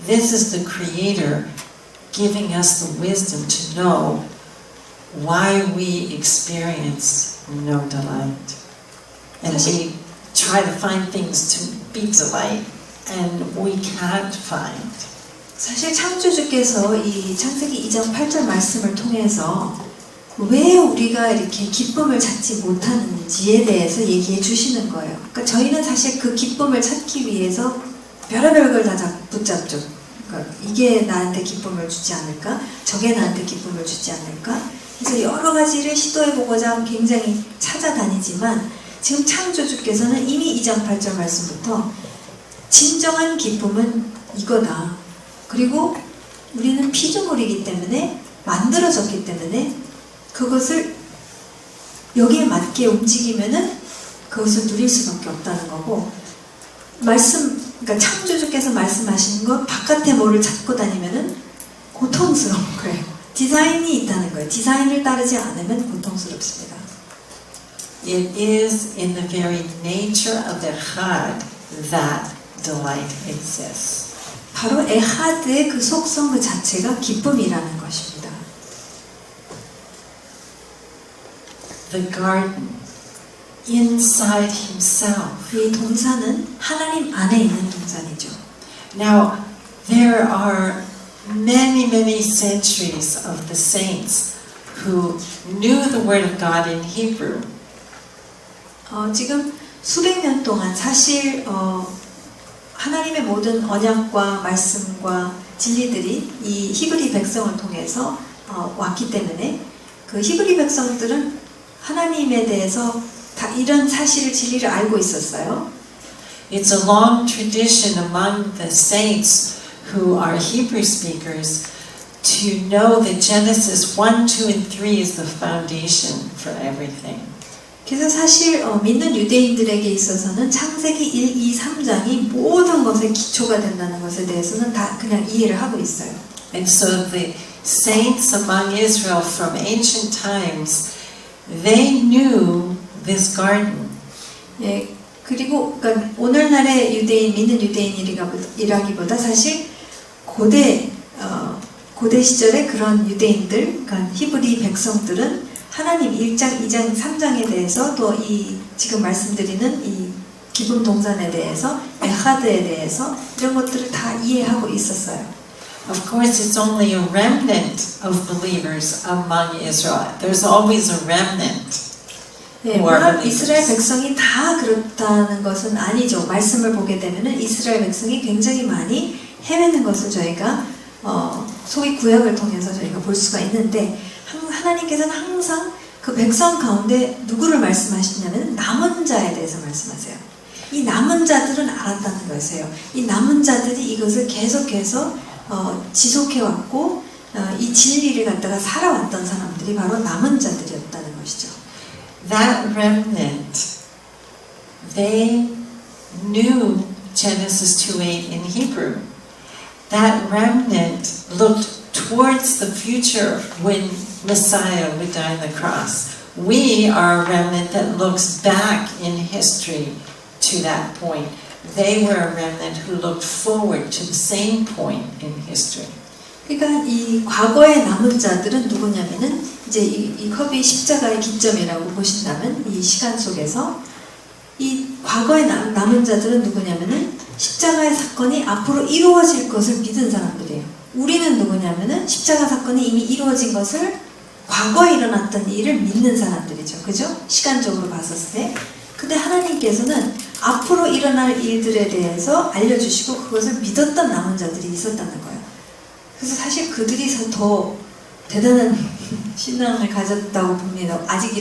This is the Creator giving us the wisdom to know why we experience no delight. And we try to find things to be delight, and we can't find. 사실 창조주께서 이 창세기 2장 8절 말씀을 통해서 왜 우리가 이렇게 기쁨을 찾지 못하는지에 대해서 얘기해 주시는 거예요. 그러니까 저희는 사실 그 기쁨을 찾기 위해서 별의별 걸 다 붙잡죠. 그러니까 이게 나한테 기쁨을 주지 않을까? 저게 나한테 기쁨을 주지 않을까? 그래서 여러 가지를 시도해보고자 굉장히 찾아다니지만 지금 창조주께서는 이미 2장 8절 말씀부터 진정한 기쁨은 이거다. 그리고 우리는 피조물이기 때문에 만들어졌기 때문에 그것을 여기에 맞게 움직이면은 그것을 누릴 수밖에 없다는 거고 그러니까 창조주께서 말씀하시는 거 바깥에 뭐를 찾고 다니면은 고통스러운 거예요. 디자인이 있다는 거예요. 디자인을 따르지 않으면 고통스럽습니다. It is in the very nature of the Echad that delight exists. 바로 에하드의 그 속성 그 자체가 기쁨이라는 것입니다. The garden, inside Himself. 이 동산은 하나님 안에 있는 동산이죠. Now, there are many centuries of the saints who knew the Word of God in Hebrew. 지금 수백 년 동안 사실 하나님의 모든 언약과 말씀과 진리들이 이 히브리 백성을 통해서 왔기 때문에 그 히브리 백성들은 하나님에 대해서 다 이런 사실을 진리를 알고 있었어요. It's a long tradition among the saints who are Hebrew speakers to know that Genesis 1, 2, and 3 is the foundation for everything. 그래서 사실 믿는 유대인들에게 있어서는 창세기 1, 2, 3장이 모든 것의 기초가 된다는 것에 대해서는 다 그냥 이해를 하고 있어요. And so the saints among Israel from ancient times, they knew this garden. 예, 그리고 그러니까 오늘날의 유대인, 믿는 유대인이라기보다 사실 고대 시절의 그런 유대인들, 그러니까 히브리 백성들은 하나님 1장, 2장, 3장에 대해서 또 이 지금 말씀드리는 이 기쁨 동산에 대해서 에하드에 대해서 이런 것들을 다 이해하고 있었어요. Of course, it's only a remnant of believers among Israel. There's always a remnant. 네, 물론 이스라엘 백성이 다 그렇다는 것은 아니죠. 말씀을 보게 되면은 이스라엘 백성이 굉장히 많이 헤매는 것을 저희가 소위 구약을 통해서 저희가 볼 수가 있는데 하나님께서는 항상 그 백성 가운데 누구를 말씀하시냐면 남은 자에 대해서 말씀하세요. 이 남은 자들은 알았다는 것이에요. 이 남은 자들이 이것을 계속해서 지속해왔고 이 진리를 갖다가 살아왔던 사람들이 바로 남은 자들이었다는 것이죠. That remnant, they knew Genesis 2:8 in Hebrew. That remnant looked towards the future when Messiah would die on the cross. We are a remnant that looks back in history to that point. They were a remnant who looked forward to the same point in history. 그러니까 이 과거의 남은 자들은 누구냐면은 이제 이 컵이 십자가의 기점이라고 보신다면 이 시간 속에서 이 과거의 남은 자들은 누구냐면은 십자가의 사건이 앞으로 이루어질 것을 믿은 사람들이에요. 우리는 누구냐면은 십자가 사건이 이미 이루어진 것을 과거에 일어났던 일을 믿는 사람들이죠. 그죠? 시간적으로 봤었을 때. 근데 하나님께서는 앞으로 일어날 일들에 대해서 알려주시고 그것을 믿었던 남은 자들이 있었다는 거예요. 그래서 사실 그들이 더 대단한 신앙을 가졌다고 봅니다. 아직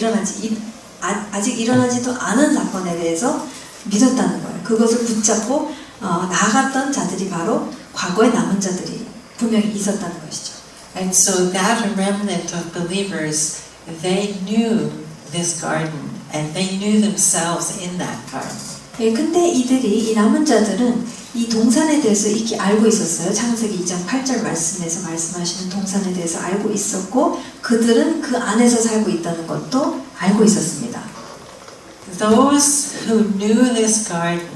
일어나지도 않은 사건에 대해서 믿었다는 거예요. 그것을 붙잡고 나아갔던 자들이 바로 과거의 남은 자들이 분명히 있었다는 것이죠. And so that remnant of believers, they knew this garden and they knew themselves in that garden. 예, 근데 이 남은 자들은 이 동산에 대해서 익히 알고 있었어요. 창세기 2장 8절 말씀에서 말씀하시는 동산에 대해서 알고 있었고 그들은 그 안에서 살고 있다는 것도 알고 있었습니다. Those who knew this garden,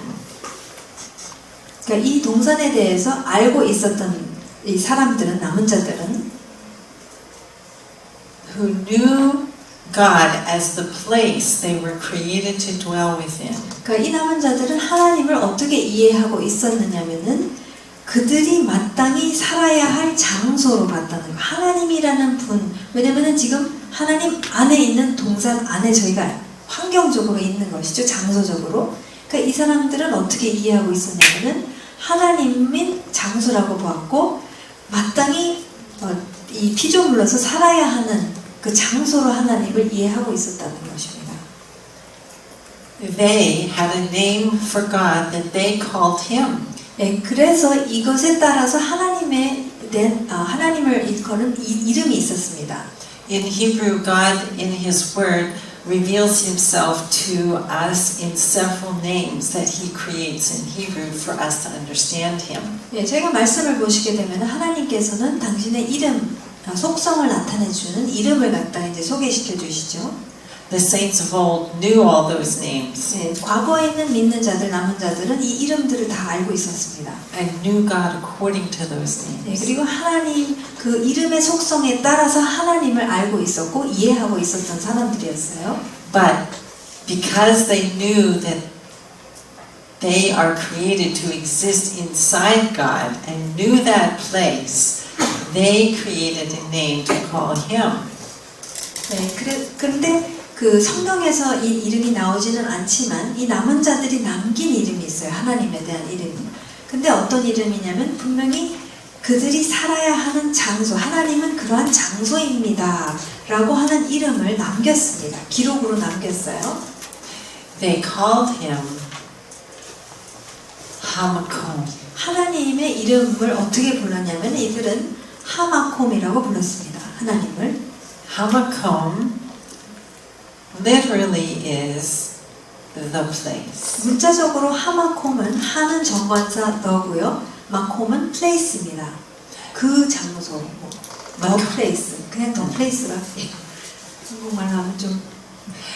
그러니까 이 동산에 대해서 알고 있었던 이 사람들은 남은 자들은 who knew God as the place they were created to dwell within. 그러니까 이 남은 자들은 하나님을 어떻게 이해하고 있었느냐면은 그들이 마땅히 살아야 할 장소로 봤다는 거. 하나님이라는 분. 왜냐면은 지금 하나님 안에 있는 동산 안에 저희가 환경적으로 있는 것이죠. 장소적으로. 그러니까 이 사람들은 어떻게 이해하고 있었냐면은 하나님인 장소라고 보았고 마땅히 이 피조물로서 살아야 하는 그 장소로 하나님을 이해하고 있었다는 것입니다. They had a name for God that they called Him. 네, 그래서 이것에 따라서 하나님을 일컫는 이름이 있었습니다. In Hebrew, God in His Word reveals Himself to us in several names that He creates in Hebrew for us to understand Him. 예, 저희가 말씀을 보시게 되면 하나님께서는 당신의 이름, 속성을 나타내주는 이름을 갖다 이제 소개시켜 주시죠. The saints of old knew all those names 예, 과거에 있는 믿는 자들, 남은 자들은 이 이름들을 다 알고 있었습니다. and knew God according to those 예, names. 그리고 하나님 그 이름의 속성에 따라서 하나님을 알고 있었고 이해하고 있었던 사람들이었어요. But because they knew that they are created to exist inside God and knew that place, they created a name to call Him. 네, 근데 그 성경에서 이 이름이 나오지는 않지만 이 남은 자들이 남긴 이름이 있어요. 하나님에 대한 이름이. 근데 어떤 이름이냐면 분명히 그들이 살아야 하는 장소, 하나님은 그러한 장소입니다. 라고 하는 이름을 남겼습니다. 기록으로 남겼어요. They called Him Hamakom. 하나님의 이름을 어떻게 불렀냐면 이들은 하마콤이라고 불렀습니다. 하나님을. Hamakom literally is the place. 문자적으로 하마콤은 하는 정관사 너고요. 마콤은 place입니다. 그 장소. the place. 그냥 the place라. 한국말로 하면 좀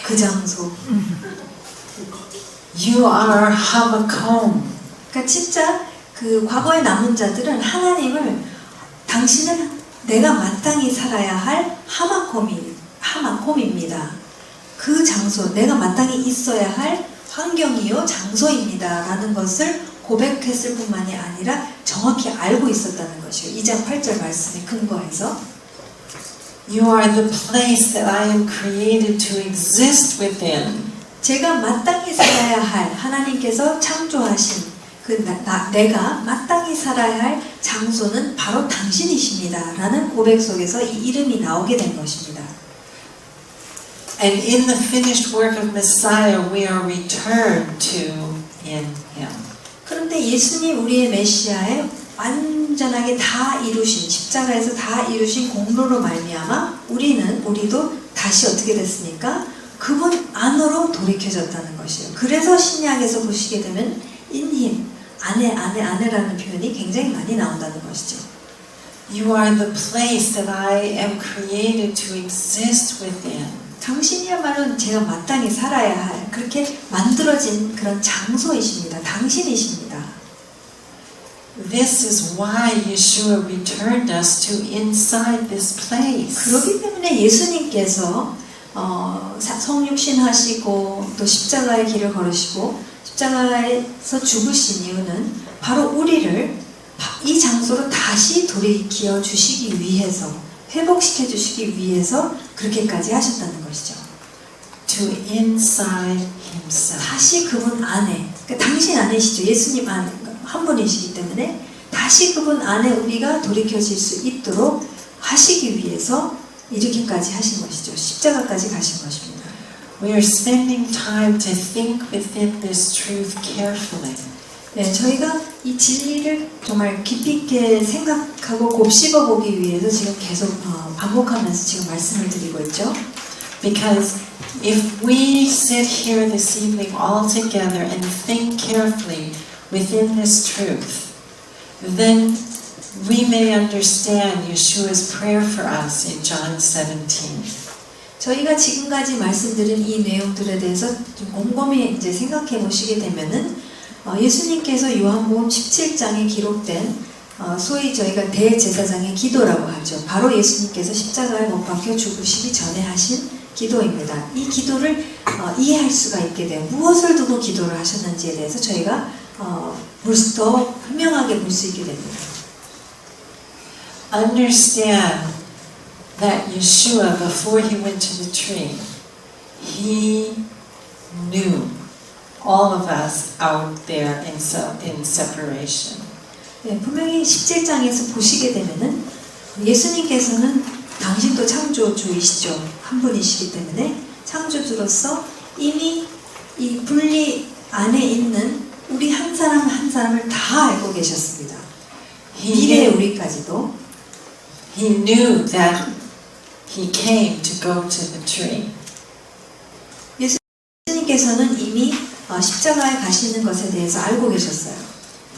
그 장소. You are Hamakom. 그러니까 진짜 그 과거의 남은 자들은 하나님을 당신은 내가 마땅히 살아야 할 하마콤입니다. 그 장소, 내가 마땅히 있어야 할 환경이요, 장소입니다. 라는 것을 고백했을 뿐만이 아니라 정확히 알고 있었다는 것이요. 2장 8절 말씀에 근거해서 You are the place that I am created to exist within. 제가 마땅히 살아야 할 하나님께서 창조하신 내가 마땅히 살아야 할 장소는 바로 당신이십니다. 라는 고백 속에서 이 이름이 나오게 된 것입니다. And in the finished work of Messiah, we are returned to in him. 그런데 예수님 우리의 메시아에 완전하게 다 이루신 십자가에서 다 이루신 공로로 말미암아 우리도 다시 어떻게 됐습니까? 그분 안으로 돌이켜졌다는 것이에요. 그래서 신약에서 보시게 되면 in him 안에라는 표현이 굉장히 많이 나온다는 것이죠. You are the place that I am created to exist within. 당신이야말로 제가 마땅히 살아야 할 그렇게 만들어진 그런 장소이십니다. 당신이십니다. This is why Yeshua returned us to inside this place. 그렇기 때문에 예수님께서 성육신 하시고 또 십자가의 길을 걸으시고 십자가에서 죽으신 이유는 바로 우리를 이 장소로 다시 돌이켜 주시기 위해서 회복시켜 주시기 위해서 그렇게까지 하셨다는 것이죠. To inside himself. 다시 그분 안에, 그러니까 당신 안에시죠. 예수님 안에 한 분이시기 때문에 다시 그분 안에 우리가 돌이켜질 수 있도록 하시기 위해서 이렇게까지 하신 것이죠. 십자가까지 가신 것입니다. We are spending time to think within this truth carefully. 네, 저희가 이 진리를 정말 깊이 있게 생각하고 곱씹어 보기 위해서 지금 계속 반복하면서 지금 말씀을 드리고 있죠. Because if we sit here this evening all together and think carefully within this truth, then we may understand Yeshua's prayer for us in John 17. 저희가 지금까지 말씀드린 이 내용들에 대해서 좀 곰곰이 이제 생각해 보시게 되면은 예수님께서 요한복음 17장에 기록된 소위 저희가 대제사장의 기도라고 하죠. 바로 예수님께서 십자가에 못 박혀 죽으시기 전에 하신 기도입니다. 이 기도를 이해할 수가 있게 돼요. 무엇을 두고 기도를 하셨는지에 대해서 저희가 더 분명하게 볼 수 있게 됩니다. Understand that Yeshua, before he went to the tree, he knew all of us out there in separation. 네, 분명히 17장에서 보시게 되면은 예수님께서는 당신도 창조주이시죠. 한 분이시기 때문에 창조주로서 이미 이 분리 안에 있는 우리 한 사람 한 사람을 다 알고 계셨습니다. 미래의 우리까지도. He knew that he came to go to the tree. 예수님께서는 이미 십자가에 가시는 것에 대해서 알고 계셨어요.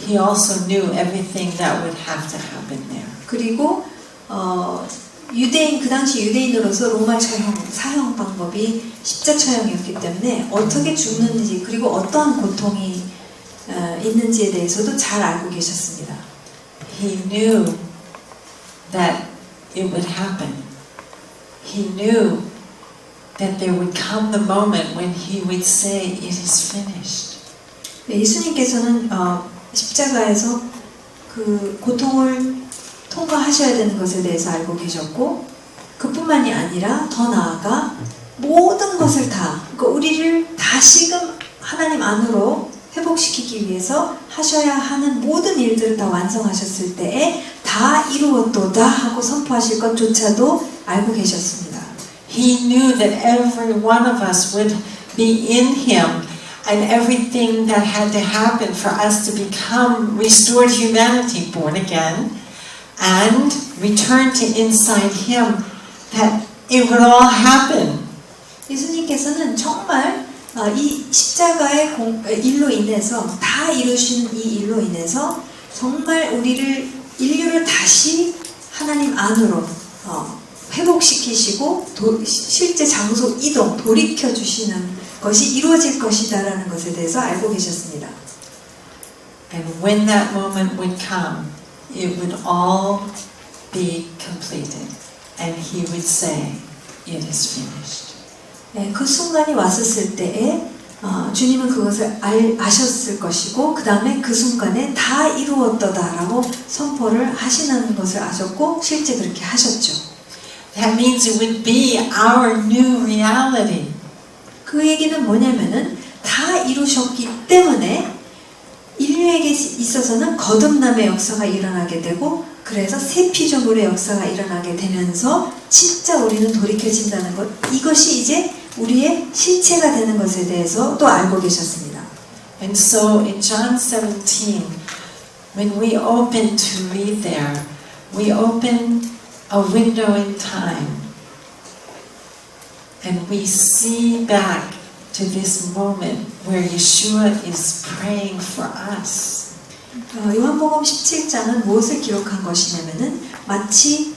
He also knew everything that would have to happen there. 그리고 그 당시 유대인으로서 로마 사형 방법이 십자처형이었기 때문에 어떻게 죽는지 그리고 어떠한 고통이 있는지에 대해서도 잘 알고 계셨습니다. He knew that it would happen. He knew that there would come the moment when he would say, "It is finished." 예수님께서는 십자가에서 그 고통을 통과하셔야 되는 것에 대해서 알고 계셨고 그뿐만이 아니라 더 나아가 모든 것을 다 그러니까 우리를 다시금 하나님 안으로 회복시키기 위해서 하셔야 하는 모든 일들을 다 완성하셨을 때에 다 이루었도다 하고 선포하실 것조차도 알고 계셨습니다. He knew that every one of us would be in him and everything that had to happen for us to become restored humanity, born again, and return to inside him, that it would all happen. 예수님께서는 정말 이 십자가의 일로 인해서 다 이루신 이 일로 인해서 정말 인류를 다시 하나님 안으로 회복시키시고 실제 장소 이동 돌이켜 주시는 것이 이루어질 것이다라는 것에 대해서 알고 계셨습니다. And when that moment would come, it would all be completed, and he would say, "It is finished." 네, 그 순간이 왔었을 때에 주님은 그것을 아셨을 것이고 그 다음에 그 순간에 다 이루었다라고 선포를 하시는 것을 아셨고 실제 그렇게 하셨죠. That means it would be our new reality. 그 얘기는 뭐냐면은 다 이루셨기 때문에 인류에게 있어서는 거듭남의 역사가 일어나게 되고 그래서 새 피조물의 역사가 일어나게 되면서 진짜 우리는 돌이켜진다는 것 이것이 이제 우리의 실체가 되는 것에 대해서 또 알고 계셨습니다. And so in John 17, when we open to read there, we open a window in time and we see back to this moment where Yeshua is praying for us. 요한복음 17장은 무엇을 기록한 것이냐면은 마치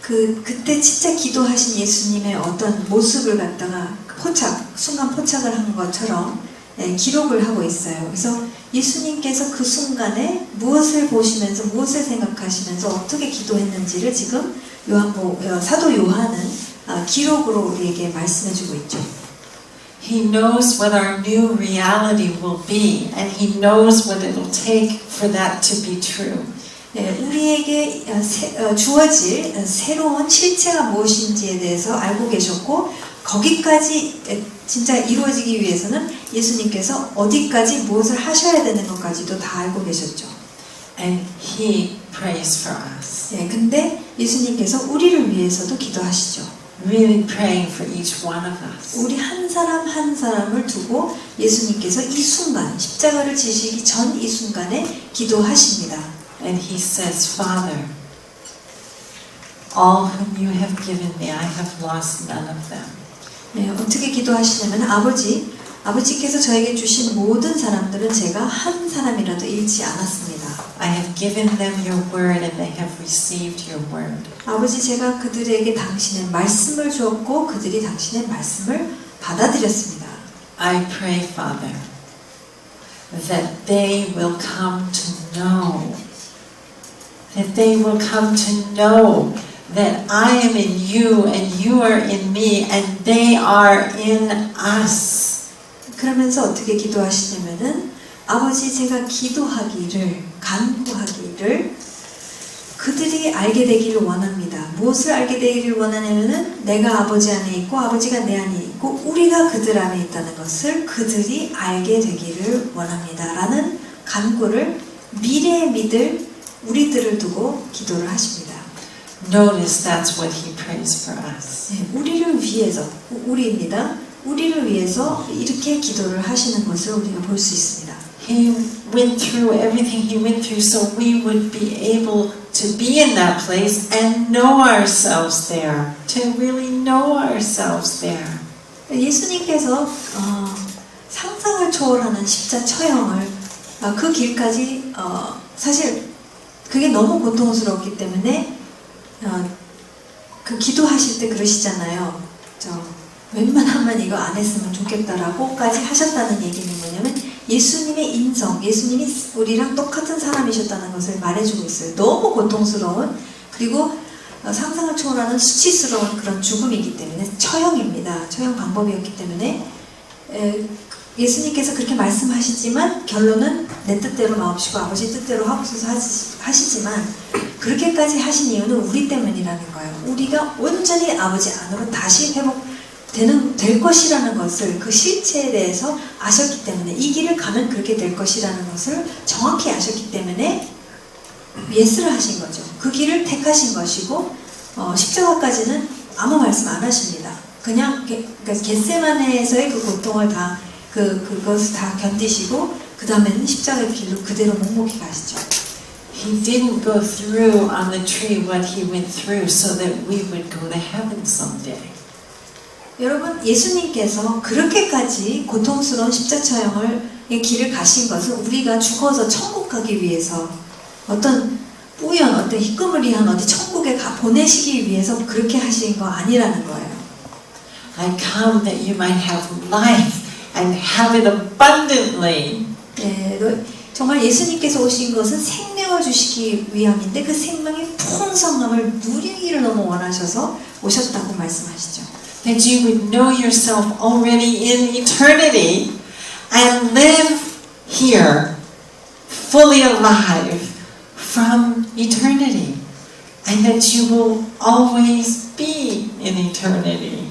그때 진짜 기도하신 예수님의 어떤 모습을 갖다가 순간 포착을 한 것처럼 기록을 하고 있어요. 그래서 예수님께서 그 순간에 무엇을 보시면서 무엇을 생각하시면서 어떻게 기도했는지를 지금 사도 요한은 기록으로 우리에게 말씀해주고 있죠. He knows what our new reality will be, and He knows what it will take for that to be true. 우리에게 주어질 새로운 실체가 무엇인지에 대해서 알고 계셨고 거기까지 진짜 이루어지기 위해서는 예수님께서 어디까지 무엇을 하셔야 되는 것까지도 다 알고 계셨죠. And He prays for us. 근데 예수님께서 우리를 위해서도 기도하시죠. Really praying for each one of us. 우리 한 사람 한 사람을 두고 예수님께서 이 순간 십자가를 지시기 전 이 순간에 기도하십니다. And He says, Father, all whom you have given me, I have lost none of them. 어떻게 기도하시냐면 아버지께서 저에게 주신 모든 사람들은 제가 한 사람이라도 잃지 않았습니다. I have given them your word and they have received your word. 아버지 제가 그들에게 당신의 말씀을 주었고 그들이 당신의 말씀을 받아들였습니다. I pray, Father, that they will come to know, that I am in you and you are in me and they are in us. 그러면서 어떻게 기도하시냐면은 아버지 제가 간구하기를 그들이 알게 되기를 원합니다. 무엇을 알게 되기를 원하냐면은 내가 아버지 안에 있고 아버지가 내 안에 있고 우리가 그들 안에 있다는 것을 그들이 알게 되기를 원합니다. 라는 간구를 미래에 믿을 우리들을 두고 기도를 하십니다. Notice that's what He prays for us. 우리를 위해서, 우리입니다. 우리를 위해서 이렇게 기도를 하시는 것을 우리가 볼 수 있습니다. He went through everything He went through so we would be able to be in that place and know ourselves there, to really know ourselves there. 예수님께서 상상을 초월하는 십자 처형을 그 길까지 사실 그게 너무 고통스럽기 때문에 그 기도하실 때 그러시잖아요. 웬만하면 이거 안 했으면 좋겠다라고까지 하셨다는 얘기는 뭐냐면 예수님의 인성, 예수님이 우리랑 똑같은 사람이셨다는 것을 말해주고 있어요. 너무 고통스러운 그리고 상상을 초월하는 수치스러운 그런 죽음이기 때문에 처형입니다. 처형 방법이었기 때문에 예수님께서 그렇게 말씀하시지만 결론은 내 뜻대로 마옵시고 아버지 뜻대로 하옵소서 하시지만 그렇게까지 하신 이유는 우리 때문이라는 거예요. 우리가 온전히 아버지 안으로 다시 될 것이라는 것을 그 실체에 대해서 아셨기 때문에 이 길을 가면 그렇게 될 것이라는 것을 정확히 아셨기 때문에 예스를 하신 거죠. 그 길을 택하신 것이고 십자가까지는 아무 말씀 안 하십니다. 그냥 겟세마네에서의 그 고통을 그것을 다 견디시고 그 다음에는 십자가의 길로 그대로 묵묵히 가시죠. He didn't go through on the tree what He went through so that we would go to heaven someday. 여러분 예수님께서 그렇게까지 고통스러운 십자처형의 길을 가신 것은 우리가 죽어서 천국 가기 위해서 어떤 희끄무리한 어디 천국에 보내시기 위해서 그렇게 하신 거 아니라는 거예요. I come that you might have life and have it abundantly. 정말 예수님께서 오신 것은 생명을 주시기 위함인데 그 생명의 풍성함을 누리기를 너무 원하셔서 오셨다고 말씀하시죠. That you would know yourself already in eternity and live here fully alive from eternity, and that you will always be in eternity.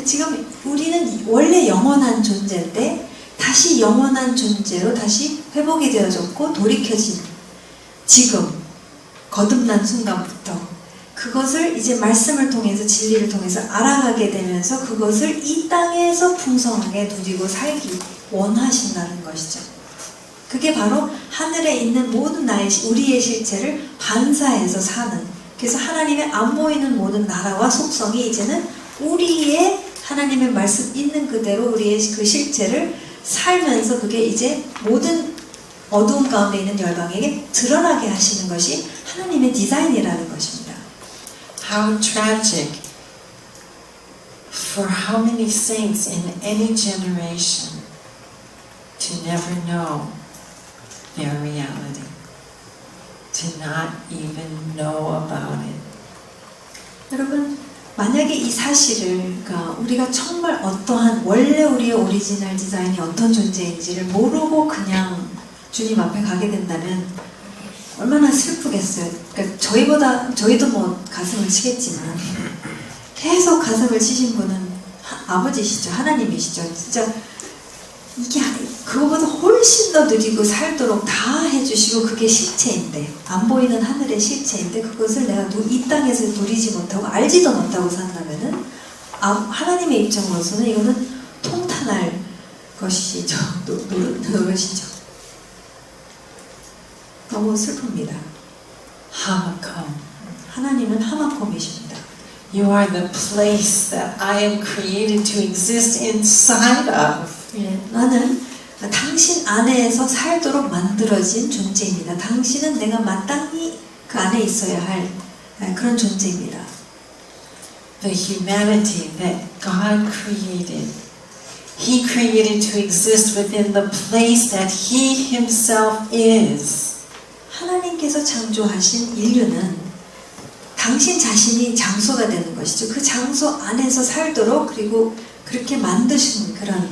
지금 우리는 원래 영원한 존재인데 다시 영원한 존재로 다시 회복이 되어졌고 돌이켜진 지금 거듭난 순간부터 그것을 이제 말씀을 통해서 진리를 통해서 알아가게 되면서 그것을 이 땅에서 풍성하게 누리고 살기 원하신다는 것이죠. 그게 바로 하늘에 있는 모든 우리의 실체를 반사해서 사는. 그래서 하나님의 안 보이는 모든 나라와 속성이 이제는 우리의 하나님의 말씀 있는 그대로 우리의 그 실체를 살면서 그게 이제 모든 어두운 가운데 있는 열방에게 드러나게 하시는 것이 하나님의 디자인이라는 것입니다. How tragic for how many saints in any generation to never know their reality, to not even know about it. 여러분, 만약에 이 사실을, 그러니까 우리가 정말 어떠한 원래 우리의 오리지널 디자인이 어떤 존재인지를 모르고 그냥 주님 앞에 가게 된다면 얼마나 슬프겠어요. 그러니까 저희도 뭐 가슴을 치겠지만 계속 가슴을 치신 분은 아버지시죠. 하나님이시죠. 진짜 이게 그거보다 훨씬 더 누리고 살도록 다 해주시고 그게 실체인데, 안 보이는 하늘의 실체인데 그것을 내가 이 땅에서 누리지 못하고 알지도 못하고 산다면은 하나님의 입장으로서는 이거는 통탄할 것이죠. 노릇이죠. 너무 슬픕니다. Hamakam. 하나님은 하마콤이십니다. You are the place that I am created to exist inside of. 예, 나는 당신 안에서 살도록 만들어진 존재입니다. 당신은 내가 마땅히 그 안에 있어야 할 그런 존재입니다. The humanity that God created, He created to exist within the place that He Himself is. 하나님께서 창조하신 인류는 당신 자신이 장소가 되는 것이죠. 그 장소 안에서 살도록 그리고 그렇게 만드신 그런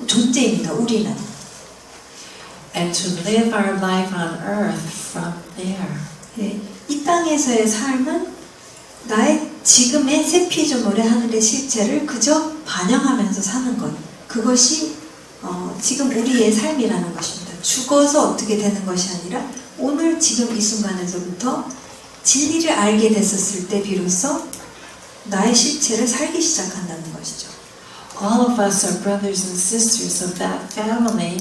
존재입니다. 우리는. And to live our life on earth from there. 예, 이 땅에서의 삶은 나의 지금의 새 피조물의 하늘의 실체를 그저 반영하면서 사는 것. 그것이 지금 우리의 삶이라는 것입니다. 죽어서 어떻게 되는 것이 아니라 오늘 지금 이 순간에서부터 진리를 알게 됐었을 때 비로소 나의 실체를 살기 시작한다는 것이죠. All of us are brothers and sisters of that family.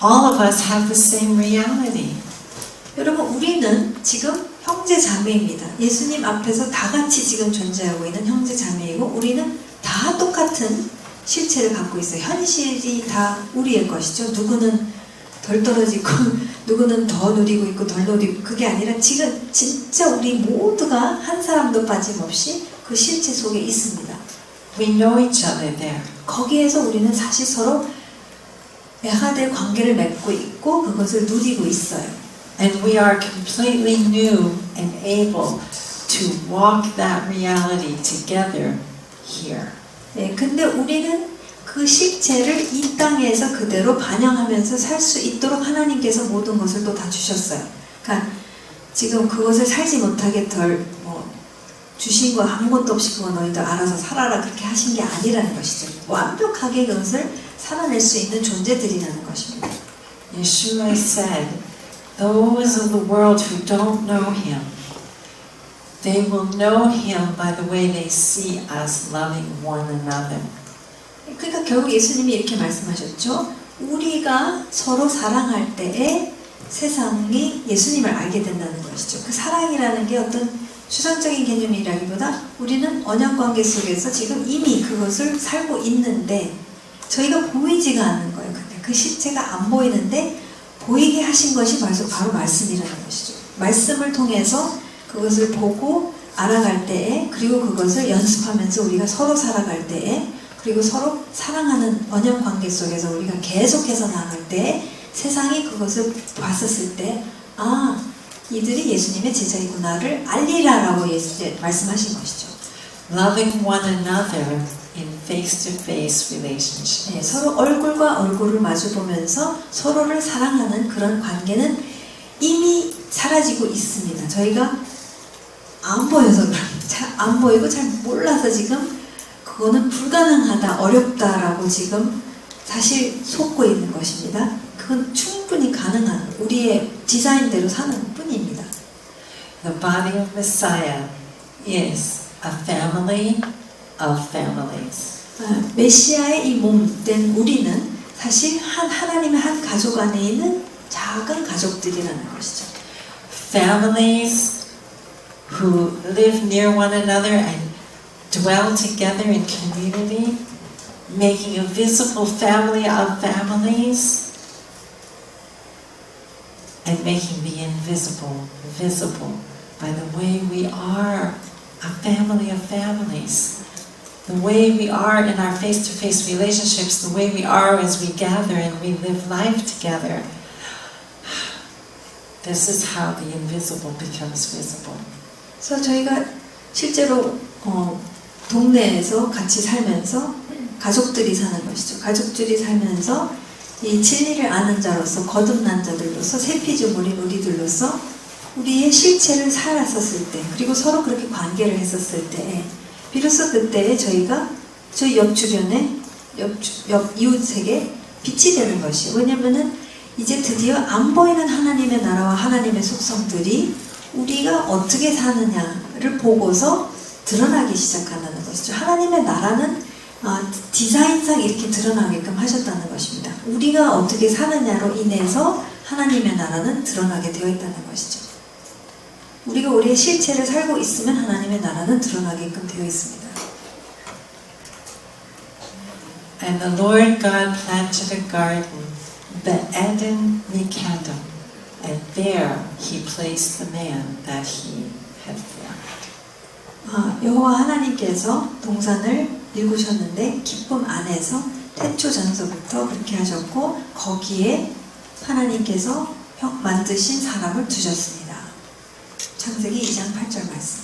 All of us have the same reality. 여러분, 우리는 지금 형제 자매입니다. 예수님 앞에서 다 같이 지금 존재하고 있는 형제 자매이고 우리는 다 똑같은 실체를 갖고 있어요. 현실이 다 우리의 것이죠. 누구는 덜 떨어지고 누구는 더 누리고 있고 덜 누리고 그게 아니라 지금 진짜 우리 모두가 한 사람도 빠짐없이 그 실체 속에 있습니다. We know each other there. 거기에서 우리는 사실 서로 애하될 관계를 맺고 있고 그것을 누리고 있어요. And we are completely new and able to walk that reality together here. 네, 근데 우리는 그 실체를 이 땅에서 그대로 반영하면서 살 수 있도록 하나님께서 모든 것을 또 다 주셨어요. 그러니까 지금 그것을 살지 못하게 주신 거 아무것도 없이 그거 너희들 알아서 살아라 그렇게 하신 게 아니라는 것이죠. 완벽하게 그것을 살아낼 수 있는 존재들이라는 것입니다. Yeshua said, those of the world who don't know Him, they will know Him by the way they see us loving one another. 그러니까 결국 예수님이 이렇게 말씀하셨죠. 우리가 서로 사랑할 때에 세상이 예수님을 알게 된다는 것이죠. 그 사랑이라는 게 어떤 추상적인 개념이라기보다 우리는 언약관계 속에서 지금 이미 그것을 살고 있는데 저희가 보이지가 않는 거예요. 근데 그 실체가 안 보이는데 보이게 하신 것이 바로 말씀이라는 것이죠. 말씀을 통해서 그것을 보고 알아갈 때에 그리고 그것을 연습하면서 우리가 서로 살아갈 때에 그리고 서로 사랑하는 언약관계 속에서 우리가 계속해서 나아갈 때 세상이 그것을 봤었을 때 이들이 예수님의 제자이구나를 알리라라고 말씀하신 것이죠. Loving one another in face-to-face relationship. 네, 서로 얼굴과 얼굴을 마주보면서 서로를 사랑하는 그런 관계는 이미 사라지고 있습니다. 저희가 안 보여서 안 보이고 잘 몰라서 지금 그거는 불가능하다, 어렵다라고 지금 사실 속고 있는 것입니다. 그건 충분히 가능한 우리의 디자인대로 사는 뿐입니다. The body of Messiah is a family of families. 메시아의 이 몸 된 우리는 사실 하나님의 한 가족 안에 있는 작은 가족들이라는 것이죠. Families who live near one another and dwell together in community, making a visible family of families, and making the invisible visible by the way we are a family of families. The way we are in our face-to-face relationships, the way we are as we gather and we live life together. This is how the invisible becomes visible. 그래서 저희가 실제로 동네에서 같이 살면서 가족들이 사는 것이죠. 가족들이 살면서 이 진리를 아는 자로서 거듭난 자들로서 새피조물인 우리들로서 우리의 실체를 살았었을 때 그리고 서로 그렇게 관계를 했었을 때 비로소 그때에 저희가 저희 옆 주변에 옆 이웃에게 빛이 되는 것이에요. 왜냐면은 이제 드디어 안 보이는 하나님의 나라와 하나님의 속성들이 우리가 어떻게 사느냐를 보고서 드러나기 시작한다는 것이죠. 하나님의 나라는 디자인상 이렇게 드러나게끔 하셨다는 것입니다. 우리가 어떻게 사느냐로 인해서 하나님의 나라는 드러나게 되어 있다는 것이죠. 우리가 우리의 실체를 살고 있으면 하나님의 나라는 드러나게끔 되어 있습니다. And the Lord God planted a garden, the Eden Mikadam, and there He placed the man that He had formed. 여호와 하나님께서 동산을 일구셨는데 기쁨 안에서 태초 전서부터 그렇게 하셨고 거기에 하나님께서 만드신 사람을 두셨습니다. 창세기 2장 8절 말씀.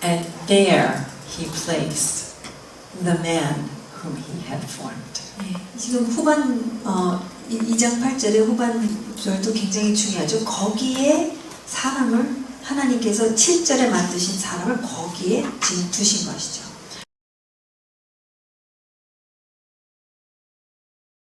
And there He placed the man whom He had formed. 네, 지금 후반 2장 8절의 후반절도 굉장히 중요하죠. 거기에 사람을 하나님께서 7절에 만드신 사람을 거기에 지금 두신 것이죠.